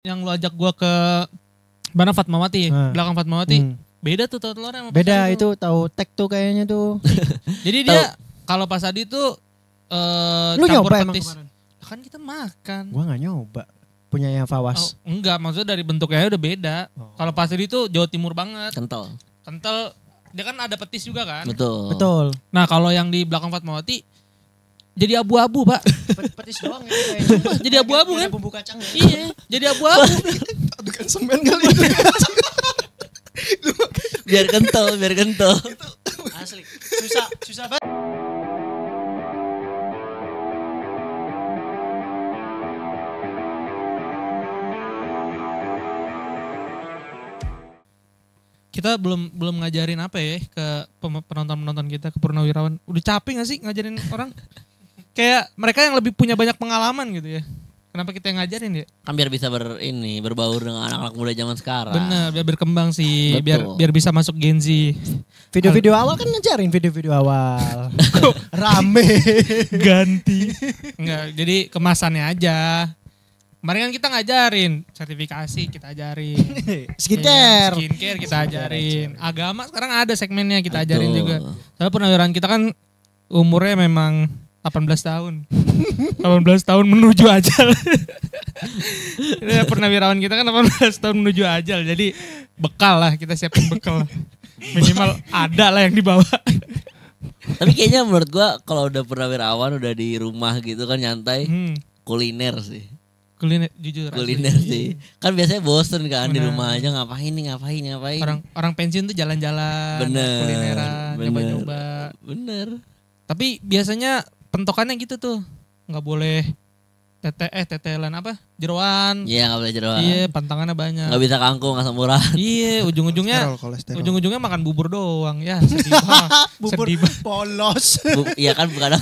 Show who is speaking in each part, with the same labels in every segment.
Speaker 1: yang lu ajak gua ke mana Fatmawati, belakang Fatmawati. Beda tuh telurnya sama
Speaker 2: Beda
Speaker 1: Pasadi
Speaker 2: itu tahu tek tuh kayaknya tuh.
Speaker 1: Jadi dia kalau Pasadi tuh
Speaker 2: lu
Speaker 1: campur
Speaker 2: nyoba
Speaker 1: petis.
Speaker 2: emang kemarin?
Speaker 1: Kan kita makan.
Speaker 2: Gua nggak nyoba. Punya yang Fawas.
Speaker 1: Enggak, maksudnya dari bentuknya udah beda. Kalau Pasadi tuh Jawa Timur banget.
Speaker 3: Kental.
Speaker 1: Dia kan ada petis juga kan?
Speaker 2: Betul.
Speaker 1: Nah, kalau yang di belakang Fatmawati jadi abu-abu, Pak.
Speaker 2: Petis doang ya kayaknya.
Speaker 1: Jadi abu-abu kan?
Speaker 2: Bumbu kacang.
Speaker 1: Iya, jadi abu-abu.
Speaker 4: Adukan semen kali.
Speaker 3: Biar kental.
Speaker 2: Asli. Susah banget.
Speaker 1: Kita belum ngajarin apa ya ke penonton kita, ke purnawirawan. Udah capek gak sih ngajarin orang? Kayak mereka yang lebih punya banyak pengalaman gitu ya. Kenapa kita yang ngajarin ya?
Speaker 3: Kan biar bisa berbaur dengan anak-anak muda zaman sekarang.
Speaker 1: Bener, biar berkembang sih,
Speaker 3: Betul.
Speaker 1: biar bisa masuk Gen Z.
Speaker 2: Video-video awal kan ngajarin video-video awal. Rame.
Speaker 1: Ganti. Enggak, jadi kemasannya aja. Kemarin kan kita ngajarin sertifikasi, kita ajarin.
Speaker 2: Skincare.
Speaker 1: Skincare kita ajarin. Agama sekarang ada segmennya kita ajarin juga. Soalnya purnawirawan kita kan umurnya memang 18 tahun. 18 tahun menuju ajal. Purnawirawan kita kan 18 tahun menuju ajal. Jadi bekal lah, kita siapin bekal. Minimal ada lah yang dibawa.
Speaker 3: Tapi kayaknya menurut gua kalau udah purnawirawan udah di rumah gitu kan nyantai, kuliner sih.
Speaker 1: Kuliner
Speaker 3: Sih. Kan biasanya bosen kan di rumah aja ngapain.
Speaker 1: Orang pensiun tuh jalan-jalan, kulineran, nyoba-nyoba.
Speaker 3: Bener.
Speaker 1: Tapi biasanya pentokannya gitu tuh. Enggak boleh tetelan apa? Jeroan.
Speaker 3: Iya, enggak boleh jeroan.
Speaker 1: Iya, pantangannya banyak.
Speaker 3: Enggak bisa kangkung asam urat.
Speaker 1: Iya,
Speaker 4: Kolesterol.
Speaker 1: ujung-ujungnya makan bubur doang. Ya, sedih banget.
Speaker 2: Bubur polos.
Speaker 3: Iya kan kadang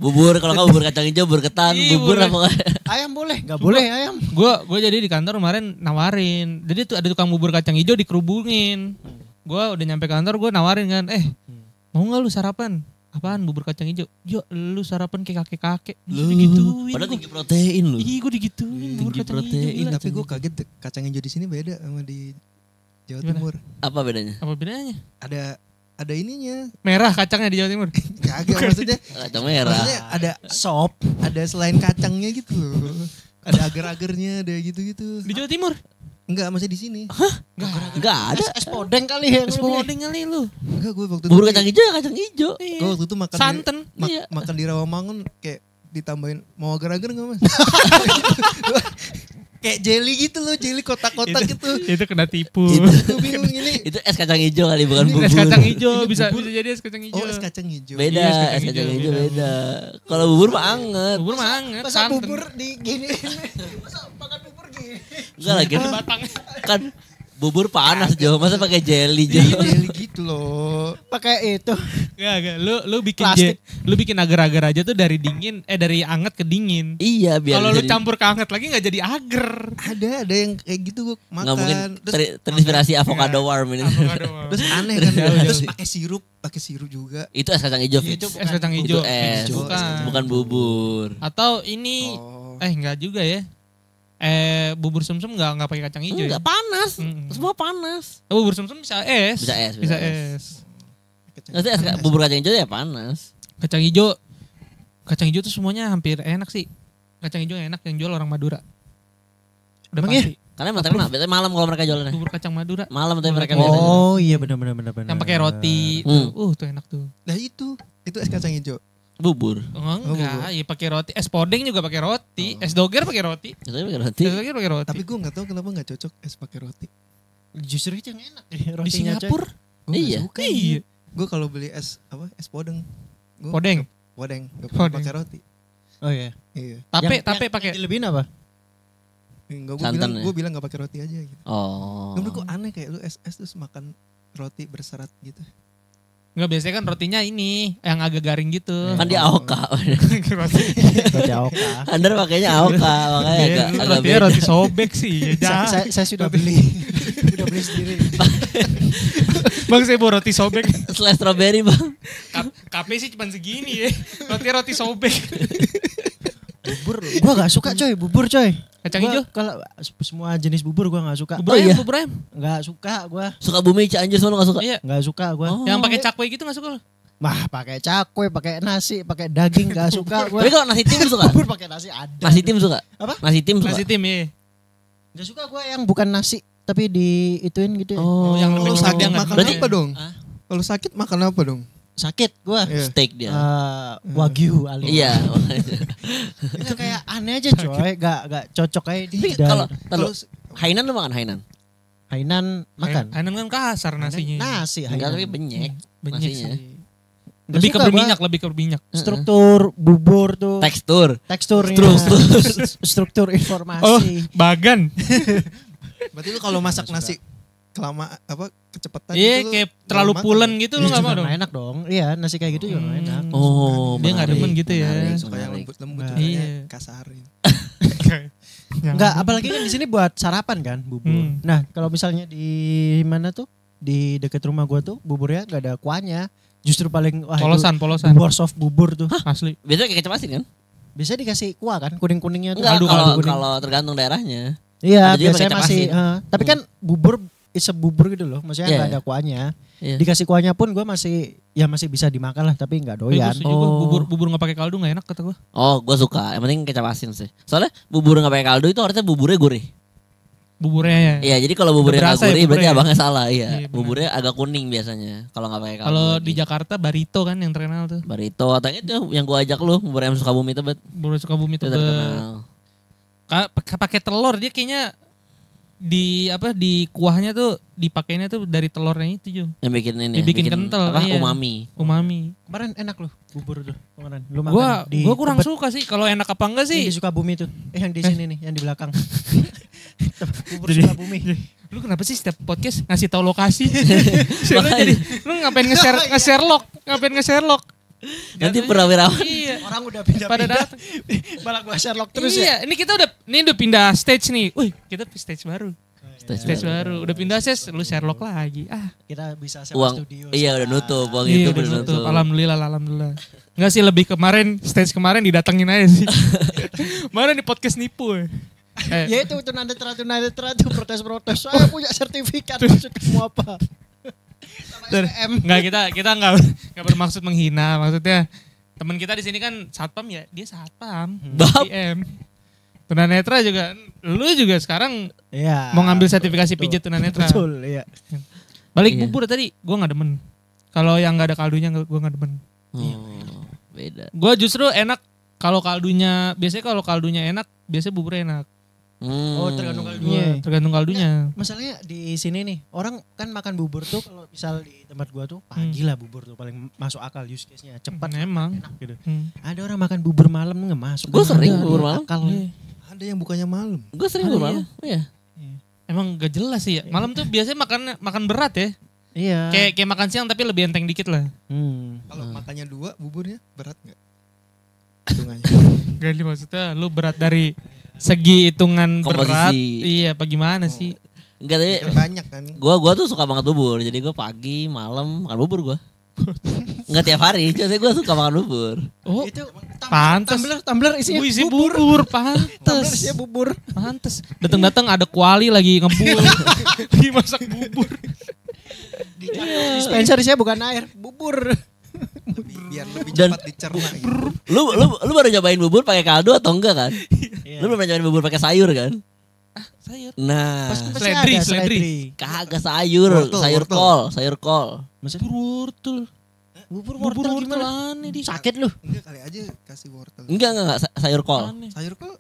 Speaker 3: bubur kalau enggak bubur kacang hijau, bubur ketan, bubur apa.
Speaker 2: Ayam boleh? Enggak boleh ayam.
Speaker 1: Gue jadi di kantor kemarin nawarin. Jadi tuh ada tukang bubur kacang hijau dikerubungin. Gue udah nyampe kantor gue nawarin kan, mau nggak lu sarapan? Apaan bubur kacang hijau? Yo lu sarapan kayak kakek-kakek. Digituin.
Speaker 3: Padahal tinggi protein lu.
Speaker 1: Iya gue digituin. Bubur kacang
Speaker 3: protein.
Speaker 1: hijau.
Speaker 4: Tapi gue kaget kacang hijau di sini beda sama di Jawa Timur.
Speaker 3: Apa bedanya?
Speaker 1: Apa bedanya?
Speaker 4: Ada ininya.
Speaker 1: Merah kacangnya di Jawa Timur.
Speaker 4: Kagak maksudnya.
Speaker 3: Kacang merah.
Speaker 4: Maksudnya ada sop, ada selain kacangnya gitu loh. Ada agar-agarnya, ada gitu-gitu.
Speaker 1: Di Jawa Timur?
Speaker 4: Enggak, masih di sini.
Speaker 3: Enggak ada.
Speaker 2: Es podeng kali ya.
Speaker 1: Es podeng kali lu.
Speaker 4: Enggak, gue waktu
Speaker 3: Bubur kacang hijau ya kacang hijau.
Speaker 4: Gue waktu itu makan
Speaker 1: Santen.
Speaker 4: makan di Rawamangun kayak ditambahin mau agar-agar enggak Mas? Kayak jelly gitu loh, jelly kotak-kotak gitu.
Speaker 1: Itu kena tipu.
Speaker 4: Gue bingung ini.
Speaker 3: Itu es kacang hijau kali bukan bubur.
Speaker 1: Es kacang hijau bisa jadi es kacang hijau.
Speaker 4: Oh, es kacang hijau.
Speaker 3: Beda,
Speaker 1: Iya,
Speaker 3: es kacang hijau beda. Kalau bubur mah anget.
Speaker 1: Bubur mah anget.
Speaker 2: Masa
Speaker 1: santen.
Speaker 2: bubur di gini. Masa makan bubur gini.
Speaker 3: Enggak lagi.
Speaker 1: Batang.
Speaker 3: Kan bubur panas Jo, masa pakai jelly Jo.
Speaker 4: Jelly gitu loh.
Speaker 2: Pakai itu.
Speaker 1: Enggak. Lu bikin
Speaker 2: Plastik.
Speaker 1: lu bikin agar-agar aja tuh dari dari anget ke dingin.
Speaker 3: Iya biar
Speaker 1: Kalau lu
Speaker 3: jadi-
Speaker 1: campur ke anget lagi enggak jadi agar.
Speaker 4: Ada yang kayak gitu gue makan.
Speaker 3: nggak mungkin
Speaker 4: Terus
Speaker 3: terinspirasi avocado warm ini.
Speaker 4: terus aneh kan.
Speaker 1: Jauh.
Speaker 4: Terus pakai sirup juga.
Speaker 3: Itu es kacang hijau. Fitz.
Speaker 1: Es kacang
Speaker 3: Itu
Speaker 1: hijau.
Speaker 3: es, bukan bubur.
Speaker 1: Atau ini enggak juga ya. Bubur sumsum enggak pakai kacang hijau.
Speaker 3: Enggak
Speaker 1: Ya?
Speaker 3: panas, semua panas.
Speaker 1: Bubur sumsum bisa es.
Speaker 3: Bisa es,
Speaker 1: Bisa
Speaker 3: bisa
Speaker 1: es.
Speaker 3: Nanti bubur kacang hijau ya panas.
Speaker 1: Kacang hijau tuh semuanya hampir enak sih. Kacang hijau enak yang jual orang Madura. Udah
Speaker 2: Emang
Speaker 1: pasti.
Speaker 3: Karena emang terkenal, biasanya malam kalau mereka jualannya.
Speaker 1: Bubur kacang Madura.
Speaker 3: Malam tapi mereka biasanya.
Speaker 2: Oh iya benar.
Speaker 1: Yang pakai roti. Tuh enak tuh.
Speaker 4: Nah itu es kacang hijau.
Speaker 3: Bubur.
Speaker 1: Oh, enggak, ya pakai roti. Es podeng juga pakai roti. Es doger pakai roti.
Speaker 3: Biasanya pakai roti.
Speaker 1: Es doger pakai roti.
Speaker 4: Tapi gue nggak tahu kenapa nggak cocok es pakai roti.
Speaker 2: Justru itu yang enak.
Speaker 1: Di
Speaker 2: Rotinya,
Speaker 1: Singapura.
Speaker 4: Gue
Speaker 3: Iya.
Speaker 4: suka.
Speaker 1: Iya.
Speaker 4: Gue kalau beli es podeng.
Speaker 1: Podeng.
Speaker 4: Podeng. Gak
Speaker 1: Podeng.
Speaker 4: pakai roti.
Speaker 2: coy. Oh iya.
Speaker 4: Iya.
Speaker 1: Tape pakai.
Speaker 2: Dilebihin apa?
Speaker 4: Enggak,
Speaker 3: Santan ya?
Speaker 4: gue bilang gak pakai roti aja gitu.
Speaker 3: Oh.
Speaker 4: Menurut gue aneh kayak lu es terus makan roti berserat gitu.
Speaker 1: Enggak, biasanya kan rotinya ini yang agak garing gitu.
Speaker 3: Kan dia AOK.
Speaker 1: Roti.
Speaker 2: Roti Aoka.
Speaker 3: Anda pakainya AOK, makanya agak
Speaker 1: Rotinya
Speaker 3: beda.
Speaker 1: roti sobek sih. Ya,
Speaker 2: Saya sudah beli. Sudah beli sendiri.
Speaker 1: Bang saya bawa roti sobek.
Speaker 3: Slice strawberry bang.
Speaker 1: KP sih cuma segini ya. Roti sobek.
Speaker 2: Bubur. Gua gak suka coy, bubur coy.
Speaker 1: Kacang hijau?
Speaker 2: Kalau semua jenis bubur gue nggak suka.
Speaker 1: Bubur ayam,
Speaker 3: iya?
Speaker 1: bubur ayam.
Speaker 2: Nggak suka gue.
Speaker 3: Sukabumi Cianjur semua gak suka?
Speaker 1: Iya.
Speaker 2: Nggak suka gue.
Speaker 3: Oh.
Speaker 1: Yang pakai cakwe gitu gak suka lo?
Speaker 2: Mah pakai cakwe, pakai nasi, pakai daging nggak suka gue.
Speaker 3: Tapi kalau nasi tim suka?
Speaker 2: Bubur pakai nasi ada.
Speaker 3: Nasi tim suka?
Speaker 2: Apa?
Speaker 3: Nasi tim suka?
Speaker 1: Nasi tim ya.
Speaker 2: Nggak suka gue yang bukan nasi tapi diituin gitu ya.
Speaker 3: Oh,
Speaker 1: yang
Speaker 4: Kalau
Speaker 1: lebih
Speaker 4: sakit
Speaker 1: hangat.
Speaker 4: makan
Speaker 3: Berarti-
Speaker 4: apa dong?
Speaker 3: Hah?
Speaker 4: Kalau sakit makan apa dong?
Speaker 2: Sakit gue.
Speaker 4: Iya.
Speaker 3: Steak dia.
Speaker 2: Wagyu alias.
Speaker 3: Iya.
Speaker 2: Itu kayak aneh aja coy, gak cocok kayak di
Speaker 3: Tapi
Speaker 2: lidah.
Speaker 3: kalau
Speaker 4: Kalau
Speaker 3: Hainan lu makan Hainan?
Speaker 2: Hainan makan.
Speaker 1: Hainan kan kasar nasinya.
Speaker 2: Nasi
Speaker 3: Enggak,
Speaker 2: Hainan.
Speaker 3: tapi benyek.
Speaker 1: Banyak
Speaker 3: nasinya.
Speaker 1: sih.
Speaker 2: Nggak
Speaker 1: Lebih ke
Speaker 2: suka gua.
Speaker 1: berminyak, lebih ke berminyak.
Speaker 2: Struktur bubur tuh.
Speaker 3: Tekstur.
Speaker 2: Teksturnya. Struktur informasi.
Speaker 1: Bagan.
Speaker 4: berarti lu kalau masak nasi kelama apa kecepatan
Speaker 1: Iya,
Speaker 4: gitu lu
Speaker 1: kayak
Speaker 4: nggak
Speaker 1: terlalu
Speaker 4: makan
Speaker 1: pulen
Speaker 4: dong?
Speaker 1: gitu lu
Speaker 2: Iya,
Speaker 1: gak mau
Speaker 2: juga
Speaker 1: dong.
Speaker 2: nggak enak dong. Iya, nasi kayak gitu juga nggak enak.
Speaker 3: Oh,
Speaker 1: Dia nggak
Speaker 3: menarik,
Speaker 1: demen gitu ya.
Speaker 3: menarik,
Speaker 4: Suka yang
Speaker 3: menarik.
Speaker 4: lembut-lembut
Speaker 2: Nah.
Speaker 4: makanya
Speaker 1: Iya.
Speaker 4: kasarin.
Speaker 2: Enggak, apalagi kan di sini buat sarapan kan bubur.
Speaker 1: Hmm.
Speaker 2: Nah, kalau misalnya di mana tuh? Di dekat rumah gua tuh buburnya nggak ada kuahnya. Justru paling wah itu
Speaker 1: Polosan.
Speaker 2: worst of bubur tuh.
Speaker 1: Asli.
Speaker 3: Biasanya kayak kecap asin kan?
Speaker 2: Bisa dikasih kuah kan, kuning-kuningnya tuh.
Speaker 3: Enggak,
Speaker 1: Kaldu,
Speaker 3: kalau
Speaker 1: kaldu
Speaker 2: kuning.
Speaker 3: kalau tergantung daerahnya.
Speaker 2: Iya,
Speaker 3: ada juga
Speaker 2: biasanya
Speaker 3: pakai
Speaker 2: masih.
Speaker 3: kecap
Speaker 2: Tapi kan bubur is a bubur gitu loh. Maksudnya
Speaker 3: Iya,
Speaker 2: nggak
Speaker 3: iya.
Speaker 2: ada kuahnya.
Speaker 3: Iya.
Speaker 2: Dikasih kuahnya pun gue masih bisa dimakan lah, tapi nggak doyan.
Speaker 1: Bubur gak pakai kaldu gak enak kata gue.
Speaker 3: Oh, gue suka. Yang penting kecap asin sih. Soalnya bubur nggak pakai kaldu itu artinya buburnya gurih.
Speaker 1: Buburnya ya.
Speaker 3: Iya, jadi kalau buburnya nggak
Speaker 1: Berasa ya
Speaker 3: gurih berarti
Speaker 1: buburnya.
Speaker 3: abangnya salah. Iya,
Speaker 1: Iya, benar.
Speaker 3: buburnya agak kuning biasanya kalau nggak pakai kaldu.
Speaker 1: Kalau
Speaker 3: lagi.
Speaker 1: di Jakarta barito kan yang terkenal tuh.
Speaker 3: Barito atau itu yang gue ajak lu bubur ayam Sukabumi Tebet.
Speaker 1: Bubur Sukabumi
Speaker 3: Itu
Speaker 1: tuh.
Speaker 3: terkenal.
Speaker 1: Pakai telur dia kayaknya di kuahnya tuh dipakainya tuh dari telurnya itu Jo.
Speaker 3: Yang bikin ini.
Speaker 1: Dibikin kental,
Speaker 3: Apa?
Speaker 1: iya.
Speaker 3: Umami.
Speaker 2: Kemarin enak loh bubur tuh. Kemarin lu makan
Speaker 1: Gua kurang
Speaker 2: Tebet,
Speaker 1: suka sih kalau enak apa enggak
Speaker 2: yang
Speaker 1: sih.
Speaker 2: di Sukabumi tuh. Yang di sini nih, yang di belakang. Bubur
Speaker 1: Jadi-
Speaker 2: Sukabumi.
Speaker 1: Lu kenapa sih setiap podcast ngasih tahu lokasi? Jadi lu ngapain nge-Sherlock?
Speaker 3: Nanti perawirawan.
Speaker 1: Iya.
Speaker 2: Orang udah
Speaker 1: Pada
Speaker 2: pindah-pindah.
Speaker 1: datang.
Speaker 2: Malah gua Sherlock terus
Speaker 1: Iya,
Speaker 2: ya.
Speaker 1: ini kita udah pindah stage nih. Wih, kita stage baru. Stage baru. Udah pindah stage, lu Sherlock lagi. Ah,
Speaker 2: Kita bisa sewa
Speaker 3: Uang.
Speaker 2: studio.
Speaker 3: Iya, udah
Speaker 2: sekarang.
Speaker 3: nutup. Uang
Speaker 1: iya,
Speaker 3: itu
Speaker 1: udah
Speaker 3: udah
Speaker 1: nutup.
Speaker 3: nutup.
Speaker 1: Alhamdulillah. Enggak sih lebih stage kemarin didatengin aja sih. Mana di podcast nipu ya.
Speaker 2: Ya itu tunanetra tuh protes-protes. Saya punya sertifikat, maksud kamu apa?
Speaker 1: Enggak, kita enggak bermaksud menghina. Maksudnya teman kita di sini kan satpam ya, dia satpam.
Speaker 3: Bab.
Speaker 1: PM. Tunanetra juga, lu juga sekarang
Speaker 2: Iya.
Speaker 1: mau ngambil sertifikasi
Speaker 2: betul.
Speaker 1: pijat tunanetra.
Speaker 2: Betul, iya.
Speaker 1: Balik
Speaker 3: Iya.
Speaker 1: bubur tadi, gua nggak demen. Kalau yang nggak ada kaldunya, gua nggak demen.
Speaker 3: Oh, beda.
Speaker 1: Gua justru enak kalau kaldunya, biasanya kalau kaldunya enak, biasanya buburnya enak.
Speaker 3: Hmm.
Speaker 2: Oh, tergantung kaldunya.
Speaker 1: Iya, tergantung kaldunya.
Speaker 2: Masalahnya di sini nih, orang kan makan bubur tuh kalau misal di tempat gua tuh pagi lah bubur tuh paling masuk akal use case-nya. Cepat,
Speaker 1: Emang.
Speaker 2: enak gitu.
Speaker 1: Hmm.
Speaker 2: Ada orang makan bubur malam nggak masuk.
Speaker 3: Gua
Speaker 2: Kan
Speaker 3: sering
Speaker 2: ada
Speaker 3: bubur malam.
Speaker 2: Akal.
Speaker 1: Iya.
Speaker 4: Ada yang bukannya malam.
Speaker 3: Gue sering
Speaker 1: Ada
Speaker 3: bubur malam. Iya.
Speaker 1: Emang gak jelas sih ya. Malam tuh biasanya makan berat ya.
Speaker 2: Iya.
Speaker 1: Kayak makan siang tapi lebih enteng dikit lah.
Speaker 4: Kalau makannya 2 buburnya berat nggak? Hitungannya.
Speaker 1: Gak maksudnya lu berat dari segi hitungan berat.
Speaker 3: Komposisi.
Speaker 1: Iya, apa gimana sih?
Speaker 3: Enggak tapi
Speaker 4: Kan banyak kan.
Speaker 3: gua tuh suka banget bubur. Jadi gue pagi, malam makan bubur gua. Enggak tiap hari, jadi gue suka makan bubur.
Speaker 1: Oh,
Speaker 2: Itu
Speaker 1: pantes.
Speaker 2: tumbler isinya
Speaker 1: isi
Speaker 2: bubur.
Speaker 1: bubur,
Speaker 2: Tumbler isinya
Speaker 1: pantes.
Speaker 2: bubur.
Speaker 1: Pantes. Datang-datang ada kuali lagi ngebul. Lagi masak bubur.
Speaker 2: Dispenser isinya bukan air, bubur.
Speaker 4: Biar lebih
Speaker 3: Dan-
Speaker 4: cepat dicerna gitu.
Speaker 3: Lu baru nyobain bubur pakai kaldu atau enggak kan? Lu belum pernah nyobain bubur pakai sayur kan?
Speaker 1: Sayur.
Speaker 3: Nah,
Speaker 2: Pasti
Speaker 1: Seledri,
Speaker 2: ada
Speaker 1: seledri.
Speaker 3: kagak sayur,
Speaker 4: Wortel,
Speaker 3: sayur kol.
Speaker 2: Maksudnya
Speaker 1: Wortel.
Speaker 2: bubur
Speaker 1: Bubur
Speaker 2: wortel
Speaker 1: wortel
Speaker 2: gimana?
Speaker 1: aneh di.
Speaker 2: Sakit lu.
Speaker 4: Enggak kali aja kasih wortel.
Speaker 3: Enggak, sayur kol.
Speaker 1: Aneh.
Speaker 4: Sayur kol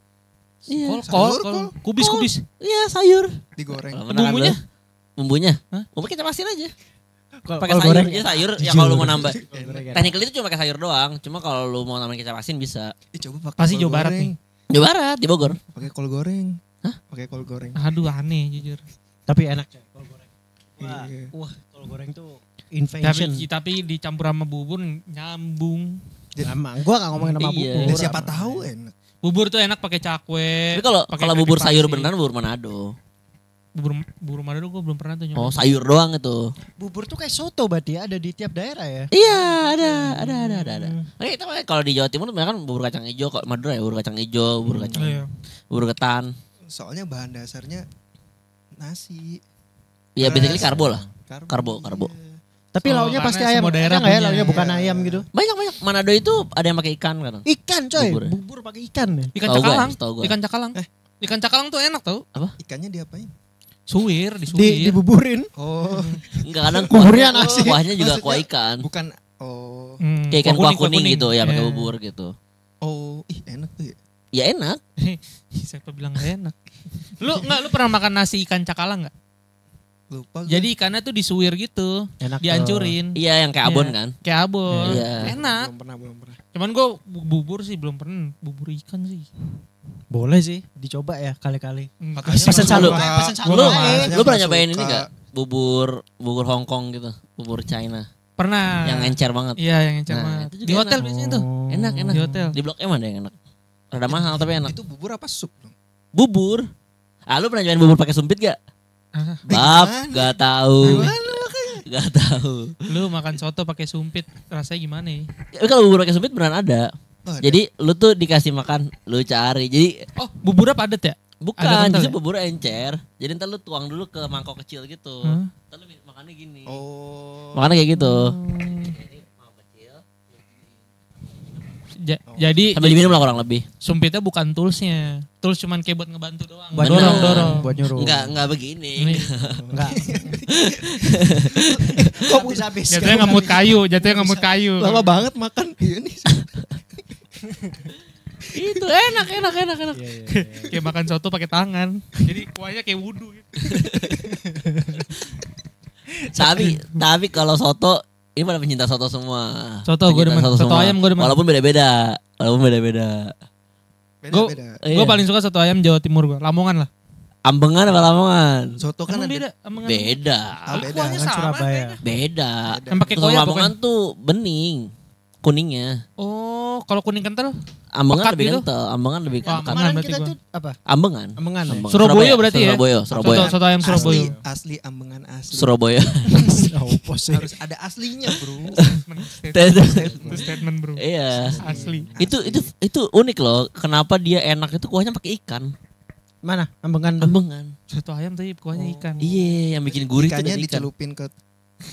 Speaker 3: Iya.
Speaker 1: Kol.
Speaker 4: Sayur,
Speaker 1: Kubis.
Speaker 3: Iya, sayur.
Speaker 4: digoreng.
Speaker 1: Bumbunya?
Speaker 3: Bumbunya?
Speaker 1: Hah?
Speaker 3: Bumbu kecap asin aja.
Speaker 2: Kol
Speaker 3: Pakai sayur
Speaker 2: goreng.
Speaker 3: aja sayur. Ya
Speaker 2: Jujur.
Speaker 3: kalau lu mau nambah.
Speaker 2: Goreng.
Speaker 3: Technically itu cuma pakai sayur doang. Cuma kalau lu mau nambahin kecap asin bisa.
Speaker 4: Coba pakai
Speaker 1: Pasti
Speaker 4: kol
Speaker 1: Jawa Barat
Speaker 4: goreng.
Speaker 3: Jawa Barat di Bogor.
Speaker 4: Pakai kol goreng.
Speaker 3: Hah?
Speaker 4: Pakai kol goreng.
Speaker 1: Aduh aneh jujur.
Speaker 2: Tapi enak coy, kol goreng. Wah,
Speaker 4: Iya.
Speaker 2: kol goreng tuh invention.
Speaker 1: Tapi dicampur sama bubur nyambung.
Speaker 2: Emang gua gak ngomongin nama
Speaker 3: Iya.
Speaker 2: bubur.
Speaker 4: Siapa
Speaker 2: sama.
Speaker 4: tahu enak.
Speaker 1: Bubur tuh enak pakai cakwe.
Speaker 3: Tapi kalau
Speaker 1: pakai
Speaker 3: bubur
Speaker 1: keripik
Speaker 3: sayur
Speaker 1: pasi.
Speaker 3: beneran bubur Manado.
Speaker 1: Bubur Manado gue belum pernah tuh nyoba.
Speaker 3: Oh, sayur doang itu.
Speaker 2: Bubur tuh kayak soto berarti ya, ada di tiap daerah ya.
Speaker 3: Iya, ada. Oke, kita kalau di Jawa Timur kan bubur kacang hijau, kalau Madura ya bubur kacang hijau, bubur kacang
Speaker 1: Iya.
Speaker 3: bubur ketan.
Speaker 4: Soalnya bahan dasarnya nasi.
Speaker 3: Iya basically
Speaker 4: Beras.
Speaker 3: karbo lah.
Speaker 4: Karbo.
Speaker 3: Karbo.
Speaker 4: Iya.
Speaker 2: Tapi lauknya
Speaker 1: karena
Speaker 2: pasti
Speaker 1: semua
Speaker 2: ayam. Ada
Speaker 1: daerah
Speaker 2: nggak ya
Speaker 1: punya.
Speaker 2: lauknya bukan
Speaker 4: Iya.
Speaker 2: ayam gitu?
Speaker 3: Banyak. Manado itu ada yang pakai ikan kan.
Speaker 2: Ikan coy,
Speaker 3: Bubur ya?
Speaker 2: bubur pakai ikan ya.
Speaker 1: Ikan
Speaker 3: Tahu gua,
Speaker 1: cakalang.
Speaker 3: tahu gua.
Speaker 1: Ikan cakalang. Ikan cakalang tuh enak tau.
Speaker 4: Ikannya diapain?
Speaker 1: Suwir, disuwir.
Speaker 2: Dibuburin.
Speaker 4: Oh,
Speaker 3: Enggak kadang
Speaker 2: Buburnya
Speaker 3: kuahnya,
Speaker 2: nasi.
Speaker 3: kuahnya juga
Speaker 4: Maksudnya
Speaker 3: kuah ikan.
Speaker 4: bukan. Oh,
Speaker 3: Kayak ikan kuah
Speaker 1: kuning
Speaker 3: kuning gitu ya pakai
Speaker 1: Iya.
Speaker 3: bubur gitu.
Speaker 4: oh, ih enak tuh ya.
Speaker 3: Ya enak.
Speaker 1: Siapa bilang gak enak? Lu pernah makan nasi ikan cakalang gak?
Speaker 4: Lupa gue.
Speaker 1: Jadi ikannya tuh disuwir gitu,
Speaker 2: Enak.
Speaker 1: dihancurin.
Speaker 3: Iya yang kayak abon
Speaker 1: Iya.
Speaker 3: kan.
Speaker 1: Kayak abon.
Speaker 3: Iya.
Speaker 1: Enak.
Speaker 4: belum pernah.
Speaker 1: Cuman gue bubur sih belum pernah. Bubur ikan sih.
Speaker 2: Boleh sih, dicoba ya kali-kali.
Speaker 4: Makanya
Speaker 2: Pesen
Speaker 4: gua
Speaker 2: satu.
Speaker 4: suka.
Speaker 2: Pesen satu.
Speaker 3: Lu,
Speaker 2: Makanya
Speaker 3: lu pernah
Speaker 4: gak
Speaker 3: nyobain ini
Speaker 4: suka.
Speaker 3: gak? Bubur Hong Kong gitu. Bubur China.
Speaker 1: Pernah.
Speaker 3: Yang encer banget.
Speaker 1: Iya yang encer
Speaker 3: Nah,
Speaker 1: banget.
Speaker 3: itu juga
Speaker 1: Di hotel
Speaker 3: enak.
Speaker 1: biasanya tuh.
Speaker 3: Enak.
Speaker 1: Di hotel.
Speaker 3: Di Blok M ada yang enak. Rada mahal tapi enak.
Speaker 4: Itu bubur apa sup? dong?
Speaker 3: Bubur. Ah lu pernah nyobain bubur pakai sumpit gak?
Speaker 1: Ah,
Speaker 3: Bab,
Speaker 4: Gimana?
Speaker 3: gak tahu. Gak tahu.
Speaker 1: lu makan soto pakai sumpit rasanya gimana ya?
Speaker 3: Tapi kalau bubur pakai sumpit beneran ada.
Speaker 4: Oh, ada.
Speaker 3: Jadi lu tuh dikasih makan, lu cari. Jadi
Speaker 1: Oh buburnya padat ya? Ada
Speaker 3: bukan,
Speaker 1: kental
Speaker 3: justru
Speaker 1: ya?
Speaker 3: bubur encer. Jadi ntar lu tuang dulu ke mangkok kecil gitu.
Speaker 1: Hah?
Speaker 3: Ntar lu makannya gini.
Speaker 4: Oh.
Speaker 3: Makannya kayak gitu. Ini mangkok kecil.
Speaker 1: Jadi
Speaker 3: Sambil diminum lah kurang lebih.
Speaker 1: sumpitnya bukan toolsnya. Tools cuman kayak buat ngebantu doang.
Speaker 2: Buat
Speaker 3: Bener.
Speaker 1: dorong.
Speaker 2: Buat nyuruh.
Speaker 3: Enggak begini.
Speaker 1: Ini
Speaker 2: Enggak. Kok habis-habis.
Speaker 1: jatuhnya ngemut kayu, jatuhnya ngemut kayu.
Speaker 4: Lama banget makan. Iya nih.
Speaker 1: Itu enak.
Speaker 2: Iya.
Speaker 1: Kayak makan soto pakai tangan. Jadi kuahnya kayak wudu gitu.
Speaker 3: Tapi kalau soto ini pada pencinta soto semua.
Speaker 1: Soto, gua
Speaker 3: Pencinta
Speaker 1: demen. Soto
Speaker 3: semua.
Speaker 1: ayam gua demen.
Speaker 3: Walaupun beda-beda.
Speaker 4: Beda-beda.
Speaker 1: Gue paling suka soto ayam Jawa Timur gue. Lamongan lah.
Speaker 3: Ambengan apa Lamongan?
Speaker 4: Soto kan
Speaker 1: Emang
Speaker 4: ada.
Speaker 1: beda. Lamongan.
Speaker 3: Beda.
Speaker 4: Beda.
Speaker 1: Kuahnya
Speaker 2: Kan
Speaker 1: sama
Speaker 2: Surabaya.
Speaker 1: kayaknya.
Speaker 3: Beda.
Speaker 1: Yang pakai
Speaker 3: Soto
Speaker 1: koyak
Speaker 3: Lamongan tuh bening. Kuningnya.
Speaker 1: Oh, kalau kuning kental?
Speaker 3: Ambengan
Speaker 1: Pekat
Speaker 3: lebih
Speaker 1: gitu?
Speaker 3: kental. Ambengan lebih
Speaker 1: Oh,
Speaker 3: pekat.
Speaker 1: Ambengan.
Speaker 2: Kemarin
Speaker 1: berarti
Speaker 2: kita
Speaker 1: gua.
Speaker 2: tuh apa?
Speaker 3: Ambengan.
Speaker 2: Amengan ya?
Speaker 3: Ambengan.
Speaker 1: Surabaya berarti ya?
Speaker 3: Surabaya.
Speaker 1: Soto ayam Surabaya.
Speaker 4: Asli ambengan asli.
Speaker 3: Surabaya.
Speaker 2: Apa sih?
Speaker 4: Harus ada aslinya, Bro.
Speaker 1: Itu statement bro.
Speaker 3: Iya.
Speaker 1: Asli.
Speaker 3: Itu unik loh. Kenapa dia enak itu kuahnya pakai ikan.
Speaker 2: Mana? Ambengan tuh.
Speaker 3: Ambengan.
Speaker 1: Soto ayam tapi kuahnya ikan.
Speaker 3: Iya, yang bikin gurih tuh
Speaker 4: Ikannya
Speaker 3: dari ikan.
Speaker 4: dicelupin ke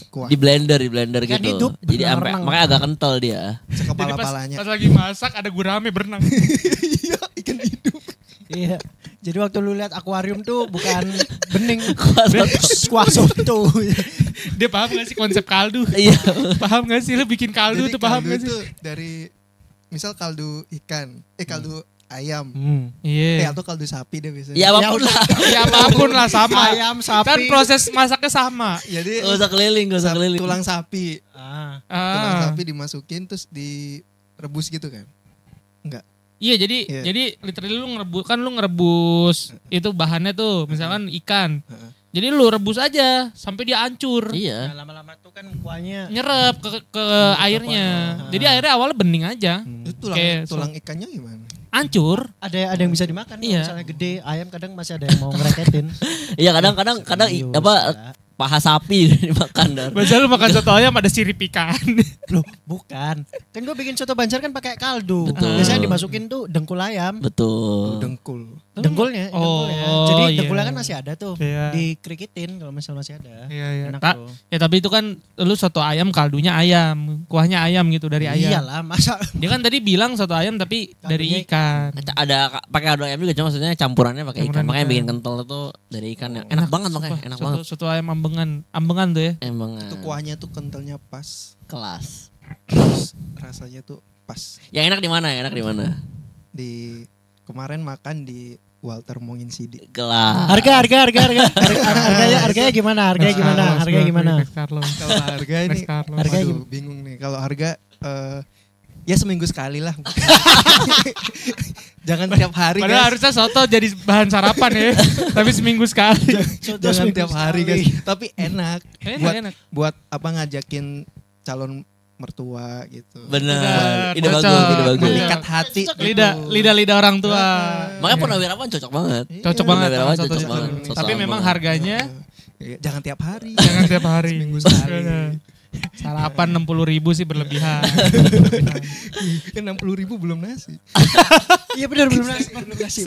Speaker 4: kuah.
Speaker 3: Di blender
Speaker 2: Ikan
Speaker 3: gitu.
Speaker 2: hidup,
Speaker 3: Jadi
Speaker 2: beneran
Speaker 3: sampai
Speaker 2: renang.
Speaker 3: makanya agak kental dia.
Speaker 1: Jadi
Speaker 4: Sekepala-palanya.
Speaker 1: pas lagi masak ada gurame berenang.
Speaker 4: Iya, ikan hidup.
Speaker 2: Iya. Jadi waktu lu lihat akuarium tuh bukan bening.
Speaker 3: Kuah soto.
Speaker 2: Kuah soto.
Speaker 1: Dia paham gak sih konsep kaldu?
Speaker 3: Iya.
Speaker 1: Paham gak sih lu bikin kaldu
Speaker 4: Jadi
Speaker 1: tuh paham
Speaker 4: kaldu
Speaker 1: gak sih?
Speaker 4: itu dari misal kaldu ikan, kaldu ayam.
Speaker 1: Iya.
Speaker 4: Atau kaldu sapi deh biasanya.
Speaker 3: Ya apapun lah.
Speaker 1: Ya apapun lah sama.
Speaker 2: Ayam, sapi.
Speaker 1: Kan proses masaknya sama.
Speaker 4: Jadi
Speaker 3: Gak usah keliling, gak usah keliling.
Speaker 4: tulang sapi.
Speaker 2: Ah.
Speaker 4: Tulang
Speaker 1: Ah.
Speaker 4: sapi dimasukin terus direbus gitu kan. Enggak.
Speaker 1: Iya
Speaker 4: Iya.
Speaker 1: jadi literally lu ngerebus itu bahannya tuh misalkan ikan.
Speaker 4: Heeh.
Speaker 1: Jadi lu rebus aja sampai dia hancur.
Speaker 3: Iya.
Speaker 2: Nah, lama-lama tuh kan kuahnya
Speaker 1: Nyerap ke airnya. Jadi airnya awalnya bening aja.
Speaker 4: Itu
Speaker 1: Kayak
Speaker 4: tulang ikannya gimana?
Speaker 1: Hancur.
Speaker 2: ada yang bisa dimakan. Kalau
Speaker 1: Iya.
Speaker 2: misalnya gede, ayam kadang masih ada yang mau ngereketin.
Speaker 3: Iya kadang
Speaker 2: Serius,
Speaker 3: apa
Speaker 2: ya.
Speaker 3: paha sapi dimakan dar.
Speaker 1: Biasanya lu makan soto ayam ada sirip ikan.
Speaker 2: Loh, bukan. Kan gue bikin soto Banjar kan pakai kaldu.
Speaker 3: Betul.
Speaker 2: Biasanya dimasukin tuh dengkul ayam.
Speaker 3: Betul.
Speaker 4: Dengkul.
Speaker 2: Dengkulnya.
Speaker 1: Oh,
Speaker 2: Jadi
Speaker 1: iya.
Speaker 2: dengkulnya kan masih ada tuh.
Speaker 1: Iya.
Speaker 2: Dikrikitin kalau misalnya masih ada.
Speaker 1: Iya.
Speaker 2: Enak tuh.
Speaker 1: Ya tapi itu kan lu soto ayam kaldunya ayam, kuahnya ayam gitu dari ayam.
Speaker 2: Iyalah, masa
Speaker 1: Dia kan tadi bilang soto ayam tapi dari
Speaker 2: Kaldunya
Speaker 1: ikan.
Speaker 3: Ada pakai kaldu ayam juga cuma maksudnya campurannya pakai ikan.
Speaker 1: Campuran
Speaker 3: Makanya
Speaker 1: ikan.
Speaker 3: bikin kental itu dari ikan yang enak banget makanya, enak
Speaker 1: soto,
Speaker 3: banget.
Speaker 1: Soto ayam ambengan tuh ya.
Speaker 3: Emang
Speaker 4: Itu kuahnya tuh kentalnya pas.
Speaker 3: kelas.
Speaker 4: Terus rasanya tuh pas.
Speaker 3: Yang enak di mana? Enak di mana?
Speaker 4: Di kemarin makan di Walter Mongin Sidi.
Speaker 3: Kelas.
Speaker 2: Harganya gimana? Harganya gimana?
Speaker 1: Max Carlos.
Speaker 4: Kalau harga
Speaker 1: Mas
Speaker 4: ini,
Speaker 1: Carlos.
Speaker 2: Harga
Speaker 4: aduh,
Speaker 2: gimana?
Speaker 4: bingung nih. Kalau harga ya seminggu sekali lah. Jangan tiap hari
Speaker 1: Padahal
Speaker 4: guys.
Speaker 1: harusnya soto jadi bahan sarapan ya. Tapi seminggu sekali.
Speaker 4: Jangan tiap hari guys. Tapi enak.
Speaker 1: Enak.
Speaker 4: Buat apa ngajakin calon mertua gitu.
Speaker 3: Benar. Ide
Speaker 1: Cocok.
Speaker 3: bagus, ide bagus.
Speaker 4: Memikat hati. gitu.
Speaker 1: Lidah orang tua.
Speaker 3: Makanya Purnawirawan cocok banget.
Speaker 1: Cocok banget
Speaker 3: Purnawirawan
Speaker 1: sama soto
Speaker 3: cocok
Speaker 1: itu.
Speaker 3: banget. Soto
Speaker 1: Tapi memang
Speaker 3: Ambon.
Speaker 1: harganya
Speaker 4: Jangan tiap hari.
Speaker 1: jangan tiap hari.
Speaker 4: Seminggu sekali.
Speaker 1: Benar. Sarapan 60.000 sih berlebihan.
Speaker 4: 60.000 belum nasi.
Speaker 2: Iya benar belum nasi.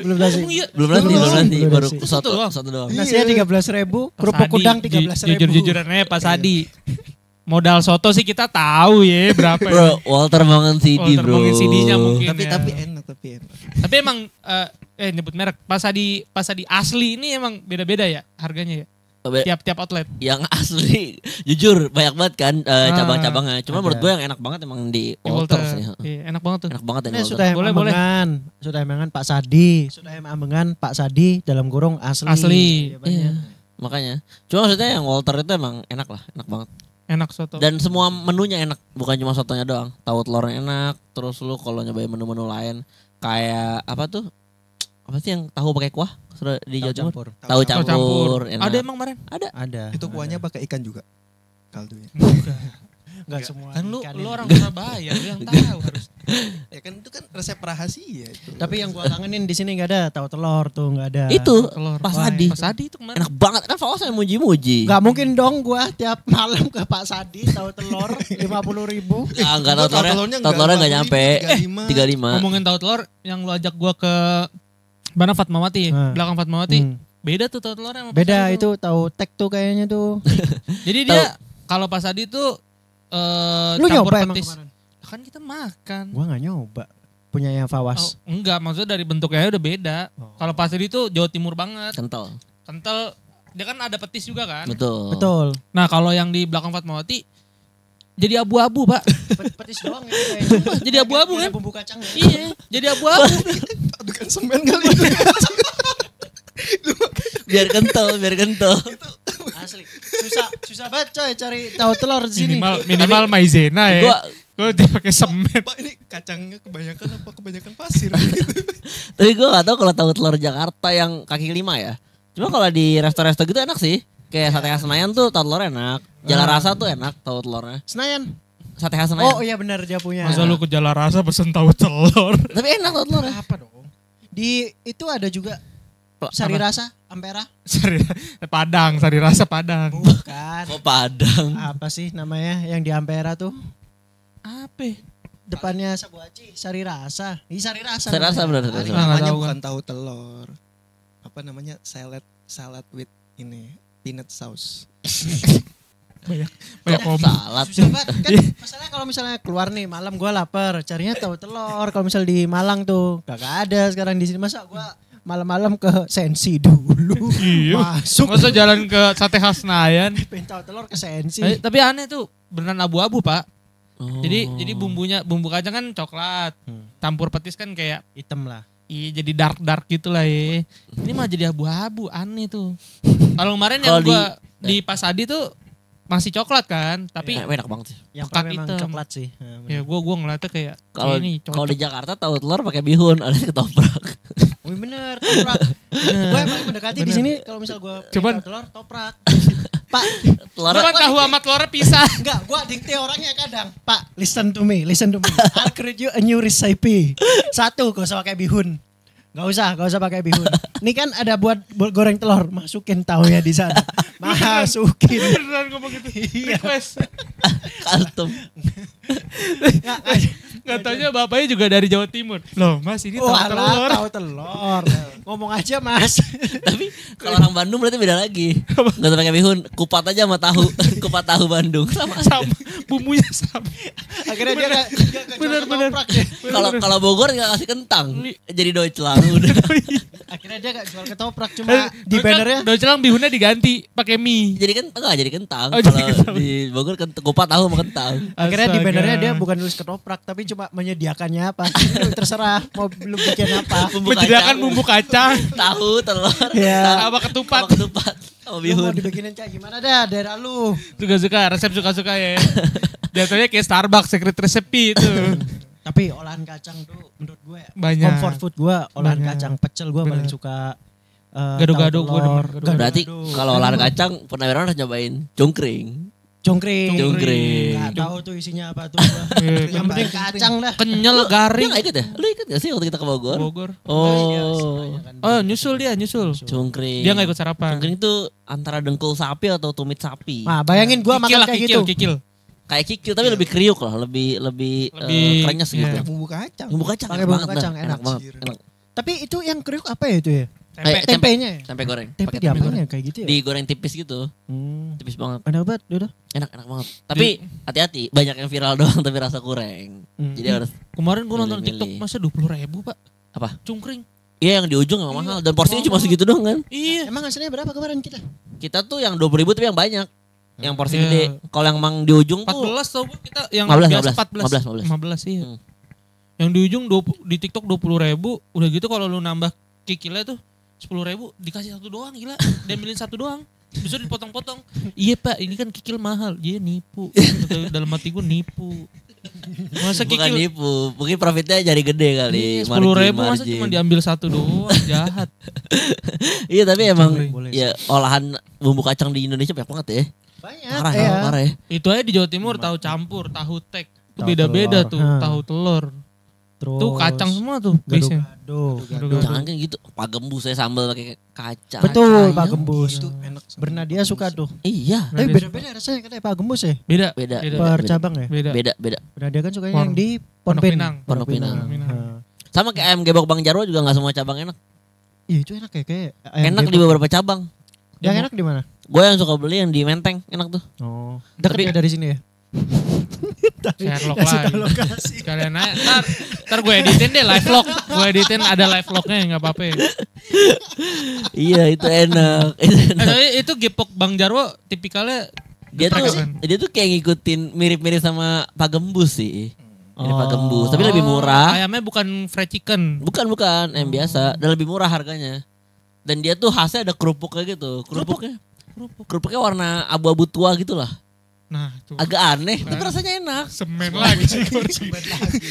Speaker 3: Belum nanti
Speaker 2: Belum
Speaker 3: baru
Speaker 2: nasi.
Speaker 3: satu doang.
Speaker 2: Nasinya 13.000, kerupuk udang 13.000.
Speaker 1: Jujur-jujuran aja Pak Sadi. Modal soto sih kita tahu ya berapa ya.
Speaker 3: Bro, Walter Mangan CD
Speaker 1: Walter
Speaker 3: bro.
Speaker 1: Mangan CD-nya mungkin.
Speaker 4: Tapi
Speaker 1: ya.
Speaker 4: enak.
Speaker 1: Tapi emang nyebut merek Pak Sadi asli ini emang beda-beda ya harganya ya. Tiap outlet.
Speaker 3: Yang asli jujur banyak banget kan cabang-cabangnya. Cuma menurut gue yang enak banget emang di Walter sih.
Speaker 1: Iya, enak banget tuh.
Speaker 3: Enak banget yang
Speaker 2: Ini
Speaker 3: di Walter.
Speaker 2: sudah
Speaker 1: Boleh.
Speaker 2: Ambengan Pak Sadi, Pak Sadi dalam kurung asli.
Speaker 1: Asli.
Speaker 3: Iya. Makanya. Cuma maksudnya yang Walter itu emang enak lah, enak banget.
Speaker 1: Enak soto.
Speaker 3: Dan semua menunya enak, bukan cuma sotonya doang. Tahu telurnya enak, terus lu kalau nyobain menu-menu lain kayak apa tuh? Apa sih yang tahu pakai kuah? Sudah di Jawa Timur. Tahu campur. Enak.
Speaker 1: Ada emang kemarin?
Speaker 2: Ada.
Speaker 4: Itu kuahnya pakai ikan juga. Kaldunya.
Speaker 2: Enggak semua.
Speaker 1: Kan lu
Speaker 2: ikan ini.
Speaker 1: orang Surabaya, lu yang tahu harus.
Speaker 4: Ya kan itu kan resep rahasia itu.
Speaker 2: Tapi yang gua kangenin di sini enggak ada tahu telur tuh, enggak ada.
Speaker 3: Itu
Speaker 1: Telur.
Speaker 3: Pak
Speaker 1: Wah,
Speaker 3: Sadi.
Speaker 1: Pak Sadi itu kemarin.
Speaker 3: Enak banget kan Fawas yang muji-muji.
Speaker 2: Enggak mungkin dong gua tiap malam ke Pak Sadi tahu telur 50.000.
Speaker 3: Enggak tahu telurnya enggak nyampe 35.
Speaker 1: Ngomongin tahu telur yang lu ajak gua ke mana Fatmawati, belakang Fatmawati. Beda tuh tahu telurnya sama Pak
Speaker 2: Beda
Speaker 1: Sadi
Speaker 2: itu tahu tek tuh kayaknya tuh.
Speaker 1: Jadi dia kalau Pak Sadi tuh
Speaker 2: Lu
Speaker 1: campur
Speaker 2: nyoba emang
Speaker 1: petis.
Speaker 2: kemarin?
Speaker 1: Kan kita makan.
Speaker 2: Gua enggak nyoba. Punyanya Fawas.
Speaker 1: Enggak, maksudnya dari bentuknya udah beda. Kalau Pak Sadi itu Jawa Timur banget.
Speaker 3: Kental.
Speaker 1: Kental. Dia kan ada petis juga kan.
Speaker 2: Betul.
Speaker 1: Nah kalau yang di belakang Fatmawati jadi abu-abu Pak.
Speaker 2: Petis doang itu kayaknya.
Speaker 1: Jadi abu-abu kan?
Speaker 2: Bumbu kacang ya.
Speaker 1: Iya, jadi abu-abu.
Speaker 4: Adukan semen kali.
Speaker 3: Biar kental.
Speaker 2: Asli. Susah banget coy cari tahu telur di sini.
Speaker 1: Minimal maizena ya. Gua dia pakai semen.
Speaker 4: Pak ini kacangnya kebanyakan pasir.
Speaker 3: Tapi gue gak tahu kalau tahu telur Jakarta yang kaki 5 ya. Cuma kalau di resto-resto gitu enak sih. Kayak Sate Khas Senayan tuh tahu telur enak. Jala Rasa tuh enak tahu telurnya.
Speaker 2: Senayan.
Speaker 3: Sate Khas Senayan.
Speaker 2: Oh iya benar dia punya.
Speaker 1: Masa lu ke Jala Rasa pesen tahu telur.
Speaker 3: Tapi enak tahu telurnya.
Speaker 2: Apa dong? Di itu ada juga Sari Rasa Ampera.
Speaker 1: Sari Rasa Padang.
Speaker 2: Bukan.
Speaker 3: Kok Padang?
Speaker 2: Apa sih namanya yang di Ampera tuh?
Speaker 1: Apa?
Speaker 2: Depannya Sabuaci, Sari Rasa. Ini Sari Rasa.
Speaker 3: Sari Rasa benar.
Speaker 4: Ini
Speaker 1: Nggak
Speaker 4: namanya
Speaker 1: tahu,
Speaker 4: bukan tahu telur. Apa namanya? Salad with ini peanut sauce.
Speaker 1: Banyak ngomong.
Speaker 3: Salad.
Speaker 2: Susah banget kan. Masalahnya kalau misalnya keluar nih malam gua lapar, carinya tahu telur. Kalau misal di Malang tuh kagak ada sekarang di sini. Masa gua malam-malam ke Sensi dulu.
Speaker 1: Iya.
Speaker 2: Masuk.
Speaker 1: Masa jalan ke Sate Khas Senayan.
Speaker 2: Pengen tahu telur ke Sensi.
Speaker 1: Tapi aneh tuh beneran abu-abu Pak.
Speaker 3: Oh.
Speaker 1: Jadi bumbu kacang kan coklat. Campur petis kan kayak
Speaker 2: Hitam lah.
Speaker 1: iya jadi dark gitu lah ya. Ini mah jadi abu-abu aneh tuh. Kalau kemarin yang
Speaker 3: Kalau
Speaker 1: gua di Pak Sadi tuh masih coklat kan, tapi
Speaker 3: enak banget sih.
Speaker 2: Yang
Speaker 1: pekat
Speaker 2: memang
Speaker 1: hitam.
Speaker 2: coklat sih.
Speaker 1: ya gua ngeliatnya kayak
Speaker 3: Kalau
Speaker 1: ini
Speaker 3: kalau di Jakarta tahu telur pakai bihun, ada ketoprak.
Speaker 2: Oh bener, toprak. Gue yang paling mendekati di sini kalau misal gue
Speaker 1: Cuman-
Speaker 2: telur toprak. Pak,
Speaker 3: Telurnya
Speaker 1: Cuman tahu sama telurnya pisah.
Speaker 2: enggak, gue dikte orangnya kadang. Pak, listen to me. I'll create you a new recipe. Satu, gak usah pakai bihun. Gak usah pakai bihun. Ini kan ada buat goreng telur, masukin tahunya di sana. Masukin.
Speaker 1: Beneran ngomong gitu.
Speaker 2: Iya.
Speaker 1: Request.
Speaker 3: custom.
Speaker 1: Gak taunya bapaknya juga dari Jawa Timur. Loh mas ini tahu telur.
Speaker 2: Tahu telur. Ngomong aja mas.
Speaker 3: Tapi kalau orang Bandung berarti beda lagi. Gak usah pakai bihun, kupat aja sama tahu. Kupat tahu Bandung sama.
Speaker 1: Sama, bumbunya sama.
Speaker 2: Akhirnya dia gak
Speaker 1: Bener.
Speaker 2: ketoprak deh.
Speaker 3: Kalau Bogor nggak kasih kentang, jadi docelang udah.
Speaker 2: Akhirnya dia gak jual ketoprak, cuma di bannernya.
Speaker 1: Docelang bihunnya diganti pakai mie.
Speaker 3: Jadi kentang.
Speaker 1: Oh, jadi
Speaker 3: Kalau
Speaker 1: kentang.
Speaker 3: di Bogor kupat tahu sama kentang.
Speaker 2: Akhirnya di
Speaker 1: Astaga.
Speaker 2: bannernya dia bukan nulis ketoprak, tapi cuma menyediakannya apa. Lu terserah mau lu bikin apa.
Speaker 1: Menyediakan bumbu kacang.
Speaker 3: Tahu, telur,
Speaker 2: Ya.
Speaker 1: Sama ketupat.
Speaker 3: sama ketupat, sama
Speaker 2: Lu mau
Speaker 3: bihun.
Speaker 2: dibikinin kayak gimana dah daerah lu.
Speaker 1: Suka-suka, resep suka-suka ya. Jatuhnya kayak Starbucks, secret recipe itu.
Speaker 2: Tapi olahan kacang tuh menurut gue
Speaker 1: Banyak.
Speaker 2: comfort food gue olahan
Speaker 1: Banyak.
Speaker 2: kacang pecel gue paling
Speaker 1: Bener.
Speaker 2: suka.
Speaker 1: Gado-gado,
Speaker 2: tahu
Speaker 1: gua demen
Speaker 2: telur.
Speaker 1: gado-gado.
Speaker 3: Berarti
Speaker 2: Gado-gado.
Speaker 3: kalau olahan kacang pernah harus nyobain cungkring.
Speaker 2: Cungkring.
Speaker 3: Cungkring.
Speaker 2: Gak tahu tuh isinya apa tuh.
Speaker 1: Iya,
Speaker 2: Yang penting kacang dah.
Speaker 1: Kenyal,
Speaker 3: Lu
Speaker 1: garing.
Speaker 3: gak ikut ya? Lu ikut gak sih waktu kita ke Bogor?
Speaker 1: Bogor.
Speaker 3: Oh,
Speaker 1: Oh nyusul dia, nyusul.
Speaker 3: cungkring.
Speaker 1: Dia gak ikut sarapan.
Speaker 3: Cungkring itu antara dengkul sapi atau tumit sapi.
Speaker 2: Nah bayangin gue makan kayak gitu.
Speaker 1: Kikil.
Speaker 3: Kayak kikil tapi lebih kriuk lah, lebih krenyes gitu.
Speaker 1: iya.
Speaker 4: Bumbu kacang.
Speaker 3: Bumbu kacang
Speaker 2: Pakai
Speaker 3: enak
Speaker 2: bumbu
Speaker 3: banget
Speaker 2: kacang,
Speaker 3: dah.
Speaker 2: enak.
Speaker 3: Enak banget.
Speaker 4: Anjir.
Speaker 3: Enak.
Speaker 2: Tapi itu yang kriuk apa ya itu ya?
Speaker 1: Tempe.
Speaker 2: Tempenya ya?
Speaker 3: Tempe goreng.
Speaker 2: Tempe
Speaker 3: Pakai
Speaker 2: diapain
Speaker 3: goreng.
Speaker 2: ya kayak gitu ya?
Speaker 3: Digoreng tipis gitu. Tipis banget.
Speaker 2: Enak banget, udah.
Speaker 3: Enak banget. Tapi hati-hati, banyak yang viral doang tapi rasa kurang. Jadi harus
Speaker 1: Kemarin gue nonton
Speaker 3: Milih-milih.
Speaker 1: TikTok masa 20.000 pak.
Speaker 3: apa?
Speaker 1: Cungkring.
Speaker 3: Iya yang di ujung emang mahal dan porsinya cuma segitu doang kan.
Speaker 1: Iya.
Speaker 2: Emang hasilnya berapa kemarin kita?
Speaker 3: Kita tuh yang 20.000 tapi yang banyak. Yang porsi
Speaker 1: Iya.
Speaker 3: gede. Kalau yang emang di ujung
Speaker 1: 14
Speaker 3: tuh
Speaker 1: tau gue kita yang
Speaker 3: 15,
Speaker 1: biasa
Speaker 3: 15.
Speaker 1: 15 iya.
Speaker 3: Hmm.
Speaker 1: Yang di ujung di TikTok 20.000, udah gitu kalau lu nambah kikilnya tuh 10.000 dikasih satu doang gila. Dan beliin satu doang. Bisa dipotong-potong. Iya pak, ini kan kikil mahal. Iya nipu. Kata dalam hati gue nipu. Masa
Speaker 3: bukan
Speaker 1: kikil
Speaker 3: nipu. Mungkin profitnya jadi gede kali.
Speaker 1: 10.000 masa cuma diambil satu doang, jahat.
Speaker 3: Iya tapi emang
Speaker 2: Boleh.
Speaker 3: ya olahan bumbu kacang di Indonesia banyak banget ya.
Speaker 2: Banyak.
Speaker 3: Parah
Speaker 2: ya.
Speaker 3: ya, parah ya.
Speaker 1: Itu aja di Jawa Timur tahu campur, tahu tek. Itu
Speaker 2: Tahu
Speaker 1: beda-beda
Speaker 2: telur.
Speaker 1: tuh, tahu telur.
Speaker 2: Terus
Speaker 1: Tuh kacang semua tuh base-nya.
Speaker 2: Gado-gado.
Speaker 3: Jangan kan gitu. Pak gembus saya sambal pakai kacang.
Speaker 2: Betul, Pak
Speaker 3: Ayam.
Speaker 2: Gembus.
Speaker 4: Itu enak.
Speaker 2: Bernadia suka tuh.
Speaker 3: Iya.
Speaker 2: Tapi
Speaker 1: Bernadia
Speaker 2: beda-beda rasanya katanya Pak Gembus ya.
Speaker 1: Beda.
Speaker 3: Beda.
Speaker 2: Per cabang ya.
Speaker 1: Beda.
Speaker 3: Beda.
Speaker 2: Bernadia kan sukanya
Speaker 1: Pondok-
Speaker 2: yang di
Speaker 1: Pondok
Speaker 2: Ponpin.
Speaker 1: Pinang.
Speaker 3: Pondok Pinang.
Speaker 2: Nah.
Speaker 3: Sama kayak ayam gebok Bang Jarwo juga gak semua cabang enak.
Speaker 2: Iya itu enak ya kayak ayam
Speaker 3: Enak di
Speaker 2: gebok.
Speaker 3: beberapa cabang.
Speaker 2: Yang enak di mana?
Speaker 3: Gue yang suka beli yang di Menteng enak tuh.
Speaker 2: Oh. Dekat ya dari sini ya.
Speaker 1: Sherlock
Speaker 2: Kasih
Speaker 1: lagi.
Speaker 2: tahu lokasi.
Speaker 1: Kalian aja. Ntar gue editin deh live vlog. Gue editin ada live vlognya nggak apa-apa.
Speaker 3: Iya itu enak. Itu enak.
Speaker 1: Tapi itu gepok Bang Jarwo tipikalnya
Speaker 3: Dia tuh kayak ngikutin mirip-mirip sama Pak Gembus sih. Mirip Pak Gembus, tapi lebih murah.
Speaker 1: Ayamnya bukan fried chicken.
Speaker 3: Bukan, yang biasa dan lebih murah harganya. Dan dia tuh khasnya ada kerupuknya gitu. Kerupuknya warna abu-abu tua gitu lah.
Speaker 1: Nah, tuh.
Speaker 3: Agak aneh, tapi rasanya enak.
Speaker 1: Semen lagi sih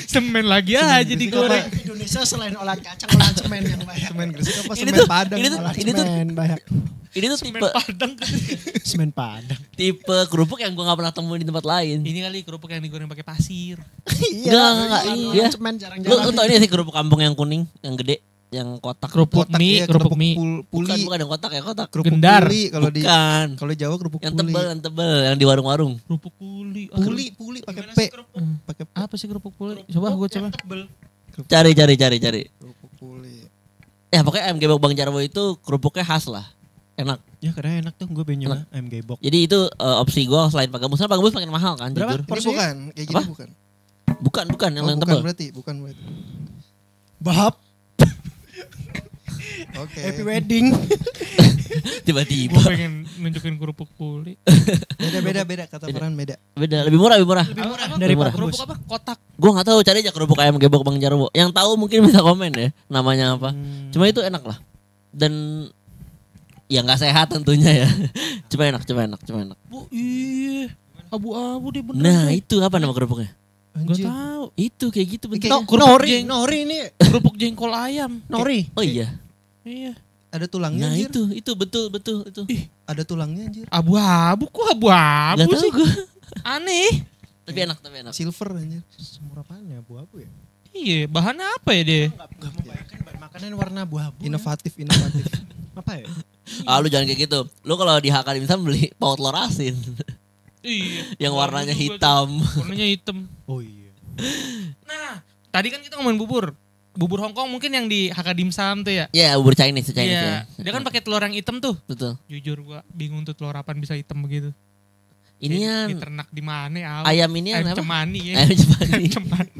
Speaker 1: Semen lagi aja digoreng.
Speaker 2: Indonesia selain olahan kacang, olahan semen yang banyak.
Speaker 4: Semen Gresik apa
Speaker 3: Ini
Speaker 4: semen
Speaker 3: tuh-
Speaker 4: Padang?
Speaker 3: ini tuh-
Speaker 2: Olahan
Speaker 3: ini tuh-
Speaker 2: semen banyak.
Speaker 3: Ini tuh
Speaker 1: Semen
Speaker 3: tipe
Speaker 1: Padang.
Speaker 2: Semen Padang.
Speaker 3: tipe kerupuk yang gue gak pernah temuin di tempat lain.
Speaker 1: Ini kali kerupuk yang digoreng pakai pasir.
Speaker 3: Enggak,
Speaker 2: Olahan
Speaker 3: iya.
Speaker 2: semen
Speaker 3: Lu
Speaker 2: jarang-jarang.
Speaker 3: tau ini sih kerupuk kampung yang kuning, yang gede, yang kotak.
Speaker 1: Kerupuk
Speaker 4: Kotak,
Speaker 1: mie,
Speaker 4: iya,
Speaker 1: kerupuk mie.
Speaker 3: Bukan,
Speaker 4: Puli.
Speaker 3: bukan yang kotak ya, kotak.
Speaker 4: Kerupuk
Speaker 1: Gendar.
Speaker 4: puli kalau di
Speaker 3: Bukan.
Speaker 4: kalau Jawa kerupuk
Speaker 3: Yang
Speaker 4: puli.
Speaker 3: tebel, yang di warung-warung.
Speaker 1: Kerupuk kuli.
Speaker 4: Puli pakai
Speaker 2: Gimana
Speaker 4: P.
Speaker 2: sih kerupuk?
Speaker 4: Pakai P.
Speaker 1: Apa sih kerupuk kuli? Coba gue coba.
Speaker 3: Cari.
Speaker 4: Kerupuk puli.
Speaker 3: Ya pokoknya ayam gebok Bang Jarwo itu kerupuknya khas lah. Enak.
Speaker 2: Ya karena enak tuh gue pengen nyoba ayam gebok.
Speaker 3: Jadi itu opsi gue selain Pak Gembus. Karena Pak Gembus makin mahal kan,
Speaker 2: Berapa?
Speaker 3: jujur.
Speaker 4: Ini
Speaker 2: Porsinya?
Speaker 4: bukan, kayak gini
Speaker 3: Apa?
Speaker 4: bukan.
Speaker 3: Bukan yang
Speaker 4: Oh,
Speaker 3: yang
Speaker 4: bukan
Speaker 3: tebel.
Speaker 4: berarti.
Speaker 2: Bahap.
Speaker 4: Oke.
Speaker 2: Happy wedding.
Speaker 3: Tiba-tiba.
Speaker 1: Gue pengen nunjukin kerupuk kuli.
Speaker 4: Beda kata Farhan beda.
Speaker 3: Beda, lebih murah.
Speaker 2: Lebih murah dari
Speaker 3: Lebih
Speaker 2: Pak
Speaker 3: murah.
Speaker 1: Kerupuk
Speaker 2: Gembus.
Speaker 1: apa? Kotak.
Speaker 3: Gue gak tahu, cari aja kerupuk ayam gebok Bang Jarwo. Yang tahu mungkin bisa komen ya namanya apa. Cuma itu enak lah. Dan ya nggak sehat tentunya ya. Cuma enak.
Speaker 1: Bu, iya. Abu-abu dia bener.
Speaker 3: Nah itu apa nama kerupuknya?
Speaker 1: Gak
Speaker 4: Anjir.
Speaker 1: tahu.
Speaker 3: Itu kayak gitu
Speaker 2: No,
Speaker 3: bentuknya.
Speaker 2: Nori ini.
Speaker 1: Kerupuk jengkol ayam.
Speaker 2: Nori.
Speaker 3: Oh iya.
Speaker 1: Iya.
Speaker 4: Ada tulangnya
Speaker 3: Nah
Speaker 4: anjir.
Speaker 3: itu betul itu.
Speaker 4: Ada tulangnya anjir.
Speaker 1: Abu-abu kok
Speaker 3: Gak
Speaker 1: abu-abu
Speaker 3: tahu
Speaker 1: sih?
Speaker 3: gue.
Speaker 1: Aneh.
Speaker 3: Tapi enak.
Speaker 4: Silver anjir.
Speaker 2: Semur apaan ya abu-abu ya?
Speaker 1: Iya, bahannya apa ya dia?
Speaker 2: Gak membayangkan bahan makanan warna abu-abu.
Speaker 4: Inovatif.
Speaker 2: Apa ya?
Speaker 3: Ah lu jangan kayak gitu. Lu kalau di HK Dimsum beli paut telur asin.
Speaker 1: Iya.
Speaker 3: Yang warnanya
Speaker 1: juga
Speaker 3: hitam.
Speaker 1: tuh. Warnanya hitam.
Speaker 2: Oh iya.
Speaker 1: Nah, tadi kan kita ngomongin bubur. Bubur Hongkong mungkin yang di HK Dimsum tuh ya.
Speaker 3: Ya bubur Chinese ya.
Speaker 1: Iya. Dia kan pakai telur yang hitam tuh.
Speaker 3: Betul.
Speaker 1: Jujur gua bingung tuh telur apaan bisa hitam begitu.
Speaker 3: Inian
Speaker 1: Diternak di mana ya?
Speaker 3: ayam ini
Speaker 1: Ayam
Speaker 3: apa?
Speaker 1: cemani ya.
Speaker 3: Ayam cemani.
Speaker 1: Ayam cemani.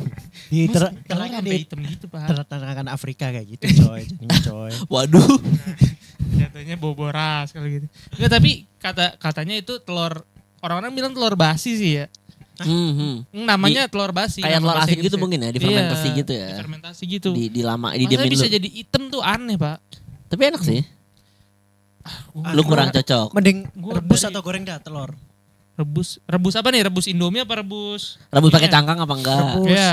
Speaker 2: Di
Speaker 1: Telur
Speaker 2: ternyata
Speaker 1: sampai
Speaker 2: di
Speaker 1: hitam gitu, Pak.
Speaker 2: ternakan Afrika kayak gitu coy. Jadinya coy.
Speaker 3: Waduh.
Speaker 1: Jatuhnya boboras kalau gitu. Enggak, tapi katanya itu telur, orang-orang bilang telur basi sih ya. Namanya telur basi.
Speaker 3: Kayak
Speaker 1: nama
Speaker 3: telur
Speaker 1: bahasa
Speaker 3: asin gitu
Speaker 1: Inggrisnya.
Speaker 3: mungkin ya, difermentasi
Speaker 1: Iya,
Speaker 3: gitu ya.
Speaker 1: Difermentasi gitu.
Speaker 3: Di lama,
Speaker 1: Masa
Speaker 3: didiemin
Speaker 1: bisa
Speaker 3: dulu.
Speaker 1: jadi hitam tuh aneh, Pak.
Speaker 3: Tapi enak sih.
Speaker 1: Gua-
Speaker 3: Lu kurang cocok.
Speaker 2: Mending
Speaker 1: Gua
Speaker 2: rebus
Speaker 1: dari-
Speaker 2: atau goreng dah telur.
Speaker 1: Rebus apa nih? Rebus Indomie apa rebus?
Speaker 3: Rebus pakai
Speaker 1: Iya.
Speaker 3: cangkang apa enggak?
Speaker 2: Rebus.
Speaker 1: Iya.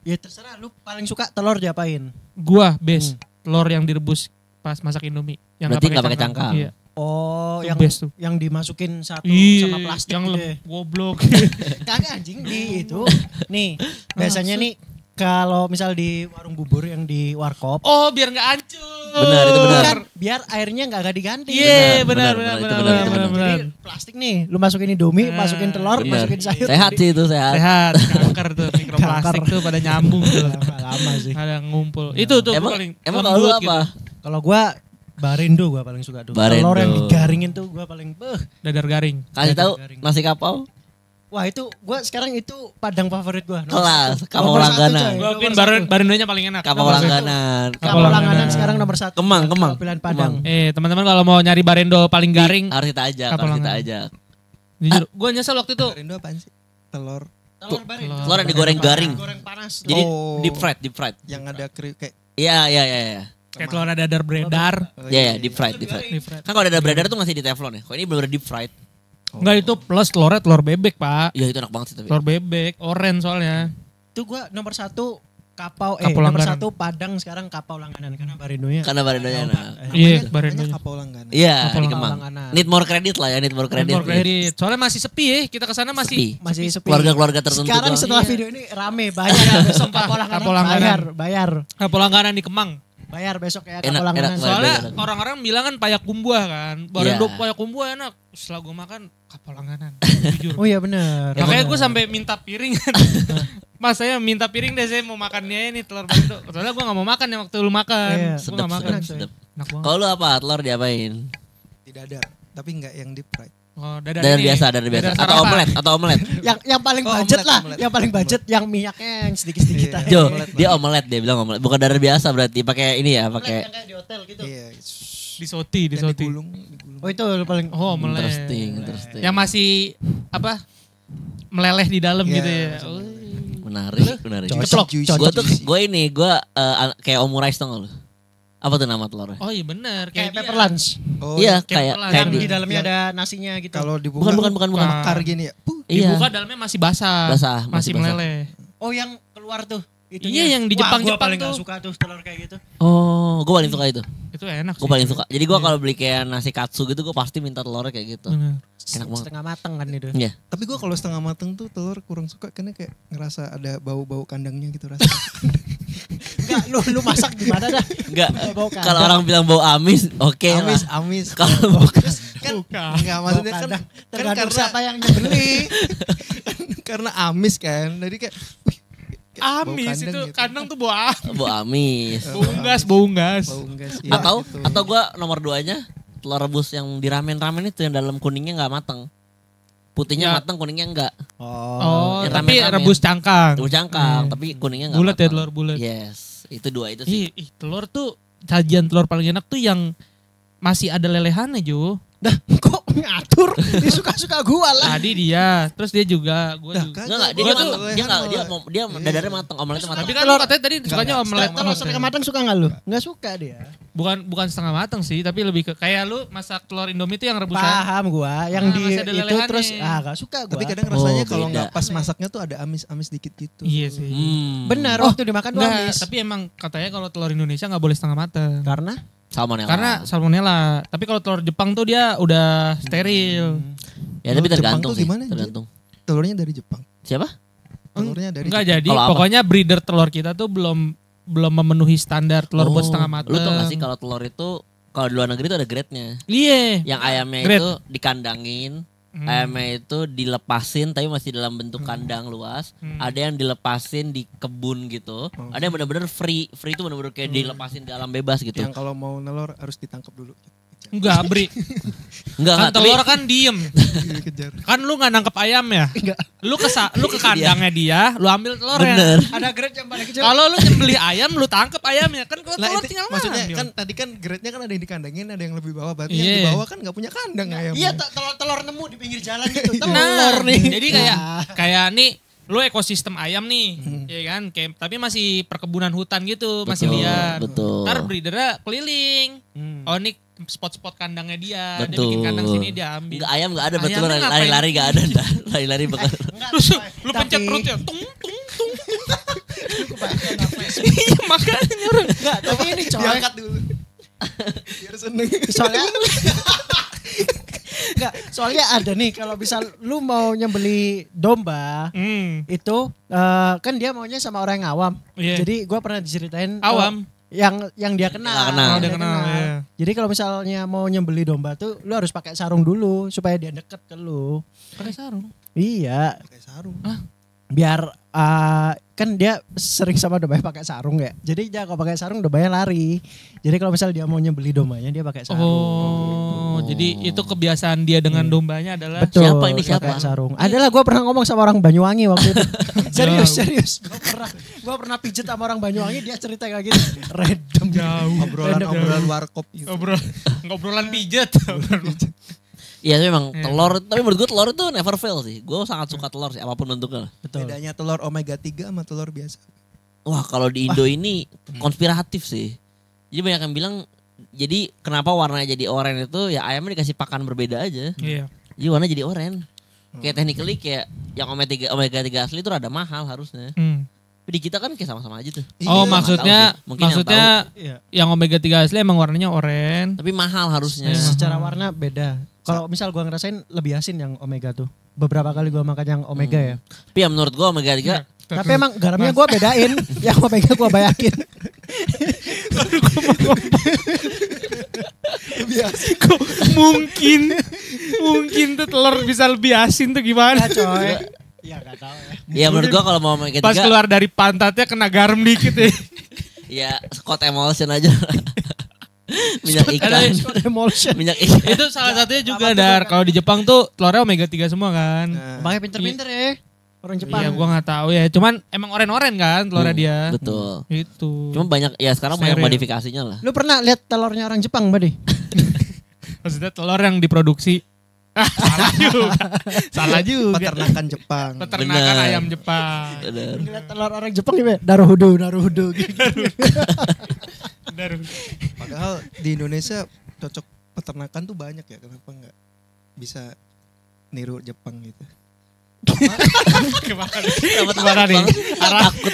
Speaker 2: Ya terserah lu paling suka telur diapain.
Speaker 1: Gua best telur yang direbus pas masak Indomie. Yang
Speaker 3: Berarti nggak pakai cangkang.
Speaker 1: Iya.
Speaker 2: Oh,
Speaker 1: Itu
Speaker 2: yang
Speaker 1: best tuh.
Speaker 2: yang dimasukin satu
Speaker 1: Iya,
Speaker 2: sama plastik
Speaker 1: yang
Speaker 2: gitu ya.
Speaker 1: goblok.
Speaker 2: Kagak anjing di itu. Nih, biasanya nih kalau misal di warung bubur yang di warkop,
Speaker 1: Oh, biar nggak hancur.
Speaker 3: Benar, itu benar.
Speaker 2: kan biar airnya nggak diganti.
Speaker 1: Iya,
Speaker 3: Benar,
Speaker 1: benar,
Speaker 3: benar,
Speaker 1: benar,
Speaker 3: itu
Speaker 1: benar,
Speaker 3: benar,
Speaker 1: benar,
Speaker 3: itu
Speaker 1: benar.
Speaker 2: Jadi plastik nih, lu masukin Indomie, masukin telur,
Speaker 3: Benar.
Speaker 2: masukin sayur.
Speaker 3: Sehat sih itu, sehat.
Speaker 1: Sehat, kanker tuh, mikroplastik
Speaker 2: Kanker.
Speaker 1: tuh pada nyambung tuh.
Speaker 2: Lama sih.
Speaker 1: Ada ngumpul. Itu tuh
Speaker 3: Emang
Speaker 1: paling
Speaker 3: emang kalau lu
Speaker 1: lembut
Speaker 3: apa?
Speaker 2: Kalau gua Barindo gua paling suka tuh.
Speaker 3: Barindo.
Speaker 2: Telur yang digaringin tuh gua paling
Speaker 1: Dadar garing.
Speaker 3: Kasih tahu
Speaker 2: Garing.
Speaker 3: nasi kapau.
Speaker 2: Wah itu gua sekarang itu padang favorit gua.
Speaker 3: Kelas, kapau
Speaker 2: Nomor satu,
Speaker 3: langganan.
Speaker 2: coy.
Speaker 1: Gua akuin
Speaker 2: Nomor satu.
Speaker 1: barindonya paling enak.
Speaker 3: Kapau
Speaker 1: Nomor satu.
Speaker 3: langganan.
Speaker 2: Kapau langganan sekarang nomor 1.
Speaker 3: Kemang.
Speaker 2: Pilihan Padang.
Speaker 1: Teman-teman kalau mau nyari barindo paling garing,
Speaker 3: Harus kita ajak,
Speaker 1: Kapau
Speaker 3: harus kita
Speaker 1: langganan.
Speaker 3: ajak.
Speaker 1: jujur, gue nyesel waktu itu.
Speaker 4: Barindo apaan sih? Telur
Speaker 2: Telur Barindo.
Speaker 3: Telur yang digoreng garing.
Speaker 2: Goreng panas.
Speaker 3: Jadi
Speaker 4: Oh.
Speaker 3: deep fried.
Speaker 4: yang ada kayak
Speaker 3: Iya.
Speaker 1: Kayak telur ada dadar beredar.
Speaker 3: Iya, deep fried. Kan kalau ada beredar tuh masih di teflon ya. Kok ini benar deep fried.
Speaker 1: Enggak, itu plus telurnya telur bebek, Pak.
Speaker 3: Iya, itu enak banget sih tapi.
Speaker 1: Telur bebek, oren soalnya.
Speaker 2: Itu gua nomor 1 Kapau
Speaker 1: Kapau
Speaker 2: nomor
Speaker 1: langganan.
Speaker 2: 1 Padang sekarang Kapau langganan karena Barindonya.
Speaker 3: Karena barindonya enak.
Speaker 1: Iya,
Speaker 4: namanya
Speaker 1: barindonya.
Speaker 4: kapau langganan.
Speaker 3: Iya,
Speaker 1: Kapau
Speaker 3: di Kemang.
Speaker 2: langganan.
Speaker 3: Need more credit lah ya, need more credit.
Speaker 1: Telur kredit. Soalnya masih sepi ya, kita kesana masih
Speaker 2: Masih sepi.
Speaker 3: Keluarga-keluarga tertentu
Speaker 2: Sekarang
Speaker 3: doang.
Speaker 2: setelah
Speaker 3: Iya.
Speaker 2: video ini rame banyak besok Kapau langganan.
Speaker 1: Kapau langganan.
Speaker 2: Bayar.
Speaker 1: kapal langganan di Kemang.
Speaker 2: Bayar besok ya
Speaker 3: Enak,
Speaker 2: Kapau langganan.
Speaker 3: enak.
Speaker 1: Soalnya
Speaker 3: Enak.
Speaker 1: orang-orang bilang kan payakumbuh kan. Barindo
Speaker 3: Iya.
Speaker 1: payakumbuh enak. Setelah gue makan kapal langganan. Jujur.
Speaker 2: Oh iya benar.
Speaker 1: Makanya gue sampai minta piring kan. Mas saya minta piring deh, saya mau makannya ini telur barindo. Soalnya gue gak mau makan ya waktu lu makan.
Speaker 2: Iya.
Speaker 1: Gue
Speaker 3: Sedap,
Speaker 1: gak makan.
Speaker 3: sedap.
Speaker 1: Enak banget.
Speaker 3: Kalau lu apa? Telur diapain?
Speaker 4: Tidak ada, tapi enggak yang deep fried.
Speaker 1: Oh, dadar
Speaker 3: Dadar
Speaker 1: ini.
Speaker 3: biasa. Atau
Speaker 1: sarapan.
Speaker 3: omelet.
Speaker 2: Yang paling
Speaker 4: Oh,
Speaker 2: budget
Speaker 4: omelet,
Speaker 2: lah,
Speaker 4: omelet.
Speaker 2: yang paling budget yang minyaknya yang sedikit-sedikit
Speaker 4: Iya.
Speaker 2: aja.
Speaker 3: Jo,
Speaker 4: Omelet,
Speaker 3: dia omelet, dia bilang omelet. Bukan dadar biasa berarti, pakai ini ya,
Speaker 2: Yang
Speaker 3: pakai.
Speaker 2: kayak di hotel gitu.
Speaker 4: Iya.
Speaker 1: Disoti.
Speaker 4: Dan digulung.
Speaker 2: Oh itu paling
Speaker 1: Oh, omelet.
Speaker 3: Interesting.
Speaker 1: Yang masih apa? Meleleh di dalam
Speaker 4: Iya,
Speaker 1: gitu ya.
Speaker 4: masih
Speaker 1: Oh.
Speaker 3: Menarik.
Speaker 2: Cocok,
Speaker 4: Juicy.
Speaker 2: cocok.
Speaker 3: Gue kayak omurice tau gak lu? Apa tuh nama telurnya?
Speaker 1: Oh iya bener.
Speaker 2: kayak
Speaker 1: dia.
Speaker 2: pepper lunch.
Speaker 4: Oh,
Speaker 3: Iya,
Speaker 1: kayak
Speaker 3: kayak
Speaker 1: pelan.
Speaker 3: kayak
Speaker 2: Yang
Speaker 3: di.
Speaker 2: di dalamnya
Speaker 4: yang-
Speaker 2: ada nasinya gitu.
Speaker 4: kalau dibuka
Speaker 3: Bukan.
Speaker 4: mekar gini ya.
Speaker 3: Iya.
Speaker 1: Dibuka dalamnya masih basah.
Speaker 3: Basah,
Speaker 1: Masih
Speaker 3: masih basah.
Speaker 1: meleleh.
Speaker 2: Oh yang keluar tuh.
Speaker 1: Iya, yang di
Speaker 2: Wah,
Speaker 1: Jepang-Jepang
Speaker 2: gua paling
Speaker 1: tuh.
Speaker 2: gak suka tuh telur kayak gitu.
Speaker 3: Oh, gue paling suka itu.
Speaker 1: Itu enak
Speaker 3: Gue paling suka. Jadi gue kalau beli kayak nasi katsu gitu, gue pasti minta telurnya kayak gitu.
Speaker 1: Bener.
Speaker 3: Enak banget.
Speaker 2: Setengah mateng kan itu.
Speaker 3: Iya.
Speaker 4: Tapi gue kalau setengah mateng tuh telur kurang suka karena kayak ngerasa ada bau-bau kandangnya gitu rasanya.
Speaker 2: Enggak, lu masak gimana dah?
Speaker 3: Enggak.
Speaker 2: Bau kandang.
Speaker 3: Kalau orang bilang bau amis, oke lah.
Speaker 4: amis.
Speaker 3: Kalau bukan,
Speaker 4: kan
Speaker 1: Bukan.
Speaker 4: enggak maksudnya
Speaker 2: Bau
Speaker 4: kan,
Speaker 2: kandang.
Speaker 4: kan
Speaker 2: Tergantung
Speaker 4: karena
Speaker 2: siapa yang nyebeli.
Speaker 4: karena amis kan. Jadi kayak wih, kayak bau
Speaker 1: Amis itu
Speaker 4: gitu.
Speaker 1: kandang tuh bau
Speaker 3: bau amis.
Speaker 1: bau unggas, bau unggas.
Speaker 4: Bau enggak sih.
Speaker 3: Atau gue nomor 2-nya telur rebus yang di ramen-ramen itu yang dalam kuningnya nggak matang. Putihnya
Speaker 1: Ya.
Speaker 3: matang, kuningnya enggak.
Speaker 1: Oh,
Speaker 3: yang
Speaker 1: tapi
Speaker 3: ramen-ramen.
Speaker 1: rebus cangkang.
Speaker 3: Rebus cangkang, tapi kuningnya enggak
Speaker 1: Bulat ya,
Speaker 3: matang.
Speaker 1: telur bulat.
Speaker 3: Yes, itu 2 itu sih.
Speaker 1: Ih, telur tuh sajian telur paling enak tuh yang masih ada lelehannya, Jo.
Speaker 2: Dah, kok ngatur? Ini suka-suka gua lah.
Speaker 1: Tadi dia, terus dia juga, gue
Speaker 4: Dah,
Speaker 1: juga.
Speaker 3: Enggak,
Speaker 1: Gua
Speaker 3: dia
Speaker 1: tuh-
Speaker 3: matang. Dia dadarnya matang, omeletnya matang.
Speaker 1: Tapi kan lu katanya tadi sukanya omelet.
Speaker 2: Kalau setengah matang suka nggak lu? Nggak suka dia.
Speaker 1: Bukan setengah matang sih, tapi lebih ke kayak lu masak telur Indomie itu yang rebusan.
Speaker 2: Paham gua, yang di
Speaker 1: masih ada
Speaker 2: itu
Speaker 1: lelehannya.
Speaker 2: terus nggak suka gua.
Speaker 4: Tapi kadang rasanya
Speaker 3: Oh,
Speaker 4: kalau
Speaker 3: beda.
Speaker 4: nggak pas masaknya tuh ada amis-amis dikit gitu.
Speaker 1: Iya sih.
Speaker 2: benar
Speaker 1: Oh,
Speaker 2: waktu dimakan tuh
Speaker 1: Enggak,
Speaker 2: amis.
Speaker 1: tapi emang katanya kalau telur Indonesia nggak boleh setengah matang.
Speaker 2: Karena
Speaker 3: Salmonella.
Speaker 1: Karena salmonella. Tapi kalau telur Jepang tuh dia udah steril.
Speaker 3: ya tapi
Speaker 4: Jepang
Speaker 3: tergantung
Speaker 4: tuh
Speaker 3: sih,
Speaker 4: gimana, Ji?
Speaker 3: tergantung.
Speaker 4: Telurnya dari Jepang.
Speaker 3: Siapa?
Speaker 4: Telurnya dari
Speaker 1: Enggak
Speaker 4: Jepang.
Speaker 1: jadi,
Speaker 3: Kalau apa?
Speaker 1: pokoknya breeder telur kita tuh belum memenuhi standar telur buat setengah matang.
Speaker 3: Lu tau gak sih kalau telur itu kalau di luar negeri itu ada grade-nya.
Speaker 1: Iya.
Speaker 3: Yang ayamnya
Speaker 1: Grade.
Speaker 3: itu dikandangin, ayamnya itu dilepasin tapi masih dalam bentuk kandang luas. Ada yang dilepasin di kebun gitu. Ada yang benar-benar free. Free itu benar-benar kayak dilepasin di alam bebas gitu.
Speaker 4: Yang kalau mau nelor harus ditangkap dulu.
Speaker 1: Enggak, Bri.
Speaker 3: Enggak,
Speaker 1: Kan
Speaker 3: tapi
Speaker 1: telur kan diem.
Speaker 4: Dikejar.
Speaker 1: Kan lu nggak nangkep ayam ya?
Speaker 2: enggak
Speaker 1: Lu ke kandangnya dia, lu ambil telurnya.
Speaker 3: bener.
Speaker 2: ada grade yang paling kecil.
Speaker 1: Kalau lu nyembelih ayam, lu tangkep ayamnya. Kan kalau
Speaker 4: Lah
Speaker 1: telur
Speaker 4: itu
Speaker 1: tinggal
Speaker 4: maksudnya
Speaker 1: ngambil.
Speaker 4: kan tadi kan grade-nya kan ada yang dikandangin, ada yang lebih bawah. Berarti
Speaker 1: Iya.
Speaker 4: yang di bawah kan nggak punya kandang ayam.
Speaker 2: Iya, telur nemu di pinggir jalan gitu.
Speaker 1: Nah,
Speaker 2: Telur nih.
Speaker 1: jadi kayak nih lu ekosistem ayam nih, ya kan? Kayak tapi masih perkebunan hutan gitu, masih
Speaker 3: Betul,
Speaker 1: liar.
Speaker 3: betul.
Speaker 1: Ntar breedernya keliling. Oh, ini spot-spot kandangnya dia. Dia
Speaker 3: Betul.
Speaker 1: bikin kandang sini dia ambil.
Speaker 3: Enggak, ayam enggak ada, betul.
Speaker 1: Ayamnya ngapain?
Speaker 3: Lari-lari enggak ada, ntar. Lari-lari bakal.
Speaker 1: Terus lu pencet perutnya, tung tung tung. Iya, makanya orang.
Speaker 2: Enggak, tapi ini coy.
Speaker 4: Diangkat dulu. Biar seneng.
Speaker 2: Soalnya Enggak, Soalnya ada nih kalau misal lu mau nyembeli domba itu kan dia maunya sama orang yang awam.
Speaker 1: Iya.
Speaker 2: Jadi gua pernah diceritain
Speaker 1: Awam.
Speaker 2: yang dia kenal.
Speaker 3: Nggak kenal.
Speaker 2: Yang
Speaker 1: Dia kenal, iya.
Speaker 2: Jadi kalau misalnya mau nyembeli domba tuh lu harus pakai sarung dulu supaya dia deket ke lu.
Speaker 1: Pakai sarung.
Speaker 2: Iya,
Speaker 4: Pakai sarung.
Speaker 2: biar kan dia sering sama dombanya pakai sarung ya. Jadi dia kalau pakai sarung dombanya lari. Jadi kalau misal dia mau nyembeli dombanya dia pakai sarung.
Speaker 1: Oh, jadi itu kebiasaan dia dengan dombanya adalah
Speaker 2: Betul.
Speaker 3: Siapa ini, siapa?
Speaker 2: pakai sarung. Adalah gue pernah ngomong sama orang Banyuwangi waktu itu. serius. Gue pernah pijet sama orang Banyuwangi, dia cerita kayak gitu. Random.
Speaker 1: jauh.
Speaker 4: Obrolan warkop gitu.
Speaker 1: Ngobrolan pijet.
Speaker 3: Iya memang telur, tapi menurut gue telur itu never fail sih. Gue sangat suka telur sih, apapun bentuknya.
Speaker 2: Betul.
Speaker 4: Bedanya telur omega 3 sama telur biasa.
Speaker 3: Wah kalau di Indo ini konspiratif sih. Jadi banyak yang bilang, jadi kenapa warnanya jadi oranye itu ya ayamnya dikasih pakan berbeda aja.
Speaker 1: Iya.
Speaker 3: Jadi warna jadi oranye. Kayak technically kayak yang omega 3 asli itu rada mahal harusnya. Tapi di kita kan kayak sama-sama aja tuh.
Speaker 1: Oh,
Speaker 4: Iya,
Speaker 1: maksudnya
Speaker 3: nggak tahu sih. Mungkin yang
Speaker 1: maksudnya
Speaker 2: Iya.
Speaker 1: yang omega 3 asli emang warnanya oranye.
Speaker 3: Tapi mahal harusnya.
Speaker 2: Secara warna beda. Kalau misal gue ngerasain lebih asin yang omega tuh. Beberapa kali gue makan yang omega ya.
Speaker 3: Tapi ya menurut gue omega 3
Speaker 2: Tapi emang garamnya gue bedain. Yang omega gue bayakin.
Speaker 1: Kok mungkin tuh telur bisa lebih asin tuh gimana?
Speaker 2: Ya coy. Ya gak tahu ya.
Speaker 3: ya menurut gue kalau mau omega 3
Speaker 1: Pas keluar dari pantatnya kena garam dikit ya.
Speaker 3: ya Scott Emulsion aja. Minyak ikan.
Speaker 2: Emulsion.
Speaker 3: Minyak ikan.
Speaker 1: Itu salah satunya juga Dar. Kalau di Jepang tuh telurnya omega 3 semua kan.
Speaker 2: Makanya pinter-pinter ya. Orang Jepang.
Speaker 1: Iya gua gak tahu ya. Cuman emang oren-oren kan telurnya dia.
Speaker 3: Betul.
Speaker 1: Itu.
Speaker 3: Cuma banyak ya sekarang banyak
Speaker 1: Steril.
Speaker 3: modifikasinya lah.
Speaker 2: Lu pernah lihat telurnya orang Jepang, Badi?
Speaker 1: Maksudnya telur yang diproduksi. Salah juga.
Speaker 4: Peternakan Jepang.
Speaker 1: Peternakan
Speaker 3: Bener.
Speaker 1: ayam Jepang.
Speaker 3: Bener.
Speaker 2: Ngeliat telur orang Jepang gimana? Naruhodo gitu.
Speaker 1: Bener.
Speaker 4: Padahal di Indonesia cocok peternakan tuh banyak ya. Kenapa nggak bisa niru Jepang gitu?
Speaker 1: Kemana nih?
Speaker 3: Takut banget.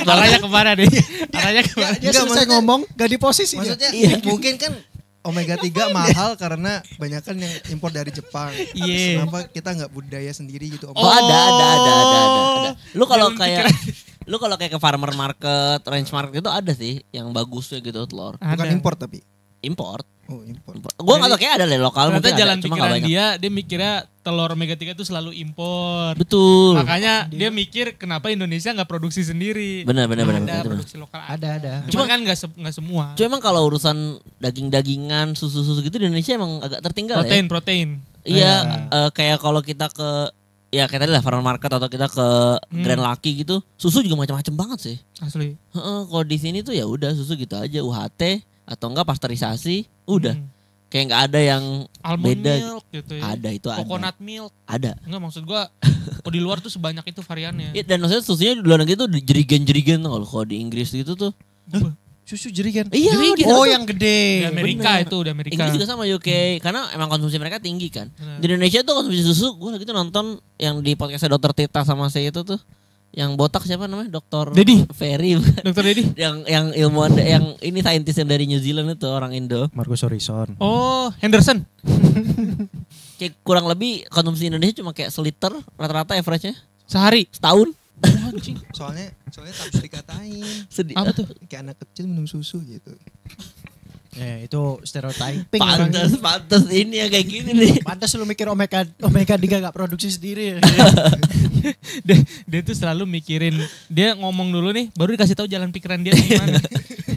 Speaker 1: Arahnya kemana nih? Arahnya kemana?
Speaker 2: Dia
Speaker 4: Enggak,
Speaker 2: selesai
Speaker 4: maksudnya-
Speaker 2: ngomong gak di posisi dia.
Speaker 4: Maksudnya
Speaker 3: Iya.
Speaker 4: mungkin kan omega 3 mahal karena banyak kan yang impor dari Jepang.
Speaker 1: Iya.
Speaker 4: Kenapa kita nggak budaya sendiri gitu?
Speaker 3: Oh ada. Lu kalau
Speaker 1: Jalan
Speaker 3: kayak lu kalau kayak ke farmer market, range market itu ada sih yang bagusnya gitu telur.
Speaker 4: Bukan
Speaker 1: Ada.
Speaker 4: impor tapi.
Speaker 3: Import.
Speaker 4: Oh impor.
Speaker 3: Gua nggak tahu kayak ada deh lokal
Speaker 1: Ternyata
Speaker 3: mungkin
Speaker 1: jalan
Speaker 3: ada, cuma nggak
Speaker 1: pikiran
Speaker 3: banyak.
Speaker 1: dia mikirnya telur omega 3 itu selalu impor.
Speaker 3: Betul.
Speaker 1: Makanya dia mikir kenapa Indonesia nggak produksi sendiri.
Speaker 3: Benar.
Speaker 1: Ada
Speaker 3: itu benar.
Speaker 1: produksi lokal.
Speaker 2: Ada.
Speaker 1: Cuma kan nggak semua.
Speaker 3: Cuma emang kalau urusan daging-dagingan, susu-susu gitu di Indonesia emang agak tertinggal ya.
Speaker 1: Protein.
Speaker 3: Iya, kayak kalau kita ke ya kayak tadi lah farmer market atau kita ke Grand Lucky gitu, susu juga macam-macam banget sih.
Speaker 1: Asli.
Speaker 3: Heeh, kalau di sini tuh ya udah susu gitu aja, UHT atau enggak pasteurisasi, udah. Kayak nggak ada yang
Speaker 1: Almond
Speaker 3: beda.
Speaker 1: milk gitu ya.
Speaker 3: Ada itu ada.
Speaker 1: Coconut milk.
Speaker 3: Ada.
Speaker 1: Enggak maksud gua di luar tuh sebanyak itu variannya.
Speaker 3: Ya, dan maksudnya susunya di luar negeri tuh jerigen-jerigen tuh kalau di Inggris gitu tuh.
Speaker 2: Susu jerigen.
Speaker 3: Iya,
Speaker 1: Jerigen.
Speaker 2: Oh
Speaker 3: gitu.
Speaker 2: yang gede.
Speaker 1: Di Amerika itu, di Amerika.
Speaker 3: Inggris juga sama UK karena emang konsumsi mereka tinggi kan.
Speaker 1: Benar.
Speaker 3: Di Indonesia tuh konsumsi susu, gue lagi tuh nonton yang di podcastnya Dokter Tita sama saya itu tuh, yang botak siapa namanya, Dokter
Speaker 1: Dedi.
Speaker 3: Ferry,
Speaker 1: Dokter Dedi.
Speaker 3: yang ilmuwan yang ini saintis yang dari New Zealand itu orang Indo.
Speaker 2: Marcus Horizon.
Speaker 1: Oh, Henderson.
Speaker 3: Kayak kurang lebih konsumsi Indonesia cuma kayak seliter rata-rata average-nya
Speaker 1: Sehari.
Speaker 3: setahun.
Speaker 4: Soalnya takut dikatain
Speaker 3: Sedih.
Speaker 1: Apa tuh?
Speaker 4: kayak anak kecil minum susu gitu.
Speaker 2: Ya itu stereotyping. orangnya.
Speaker 3: Pantes ini ya kayak gini nih.
Speaker 2: Pantas lu mikir omega 3 gak produksi sendiri.
Speaker 1: Dia tuh selalu mikirin, dia ngomong dulu nih, baru dikasih tahu jalan pikiran dia gimana.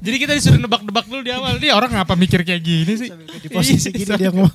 Speaker 1: Jadi kita disuruh nebak-nebak dulu di awal. Dia orang ngapa mikir kayak gini sih?
Speaker 2: Di posisi gini dia ngomong.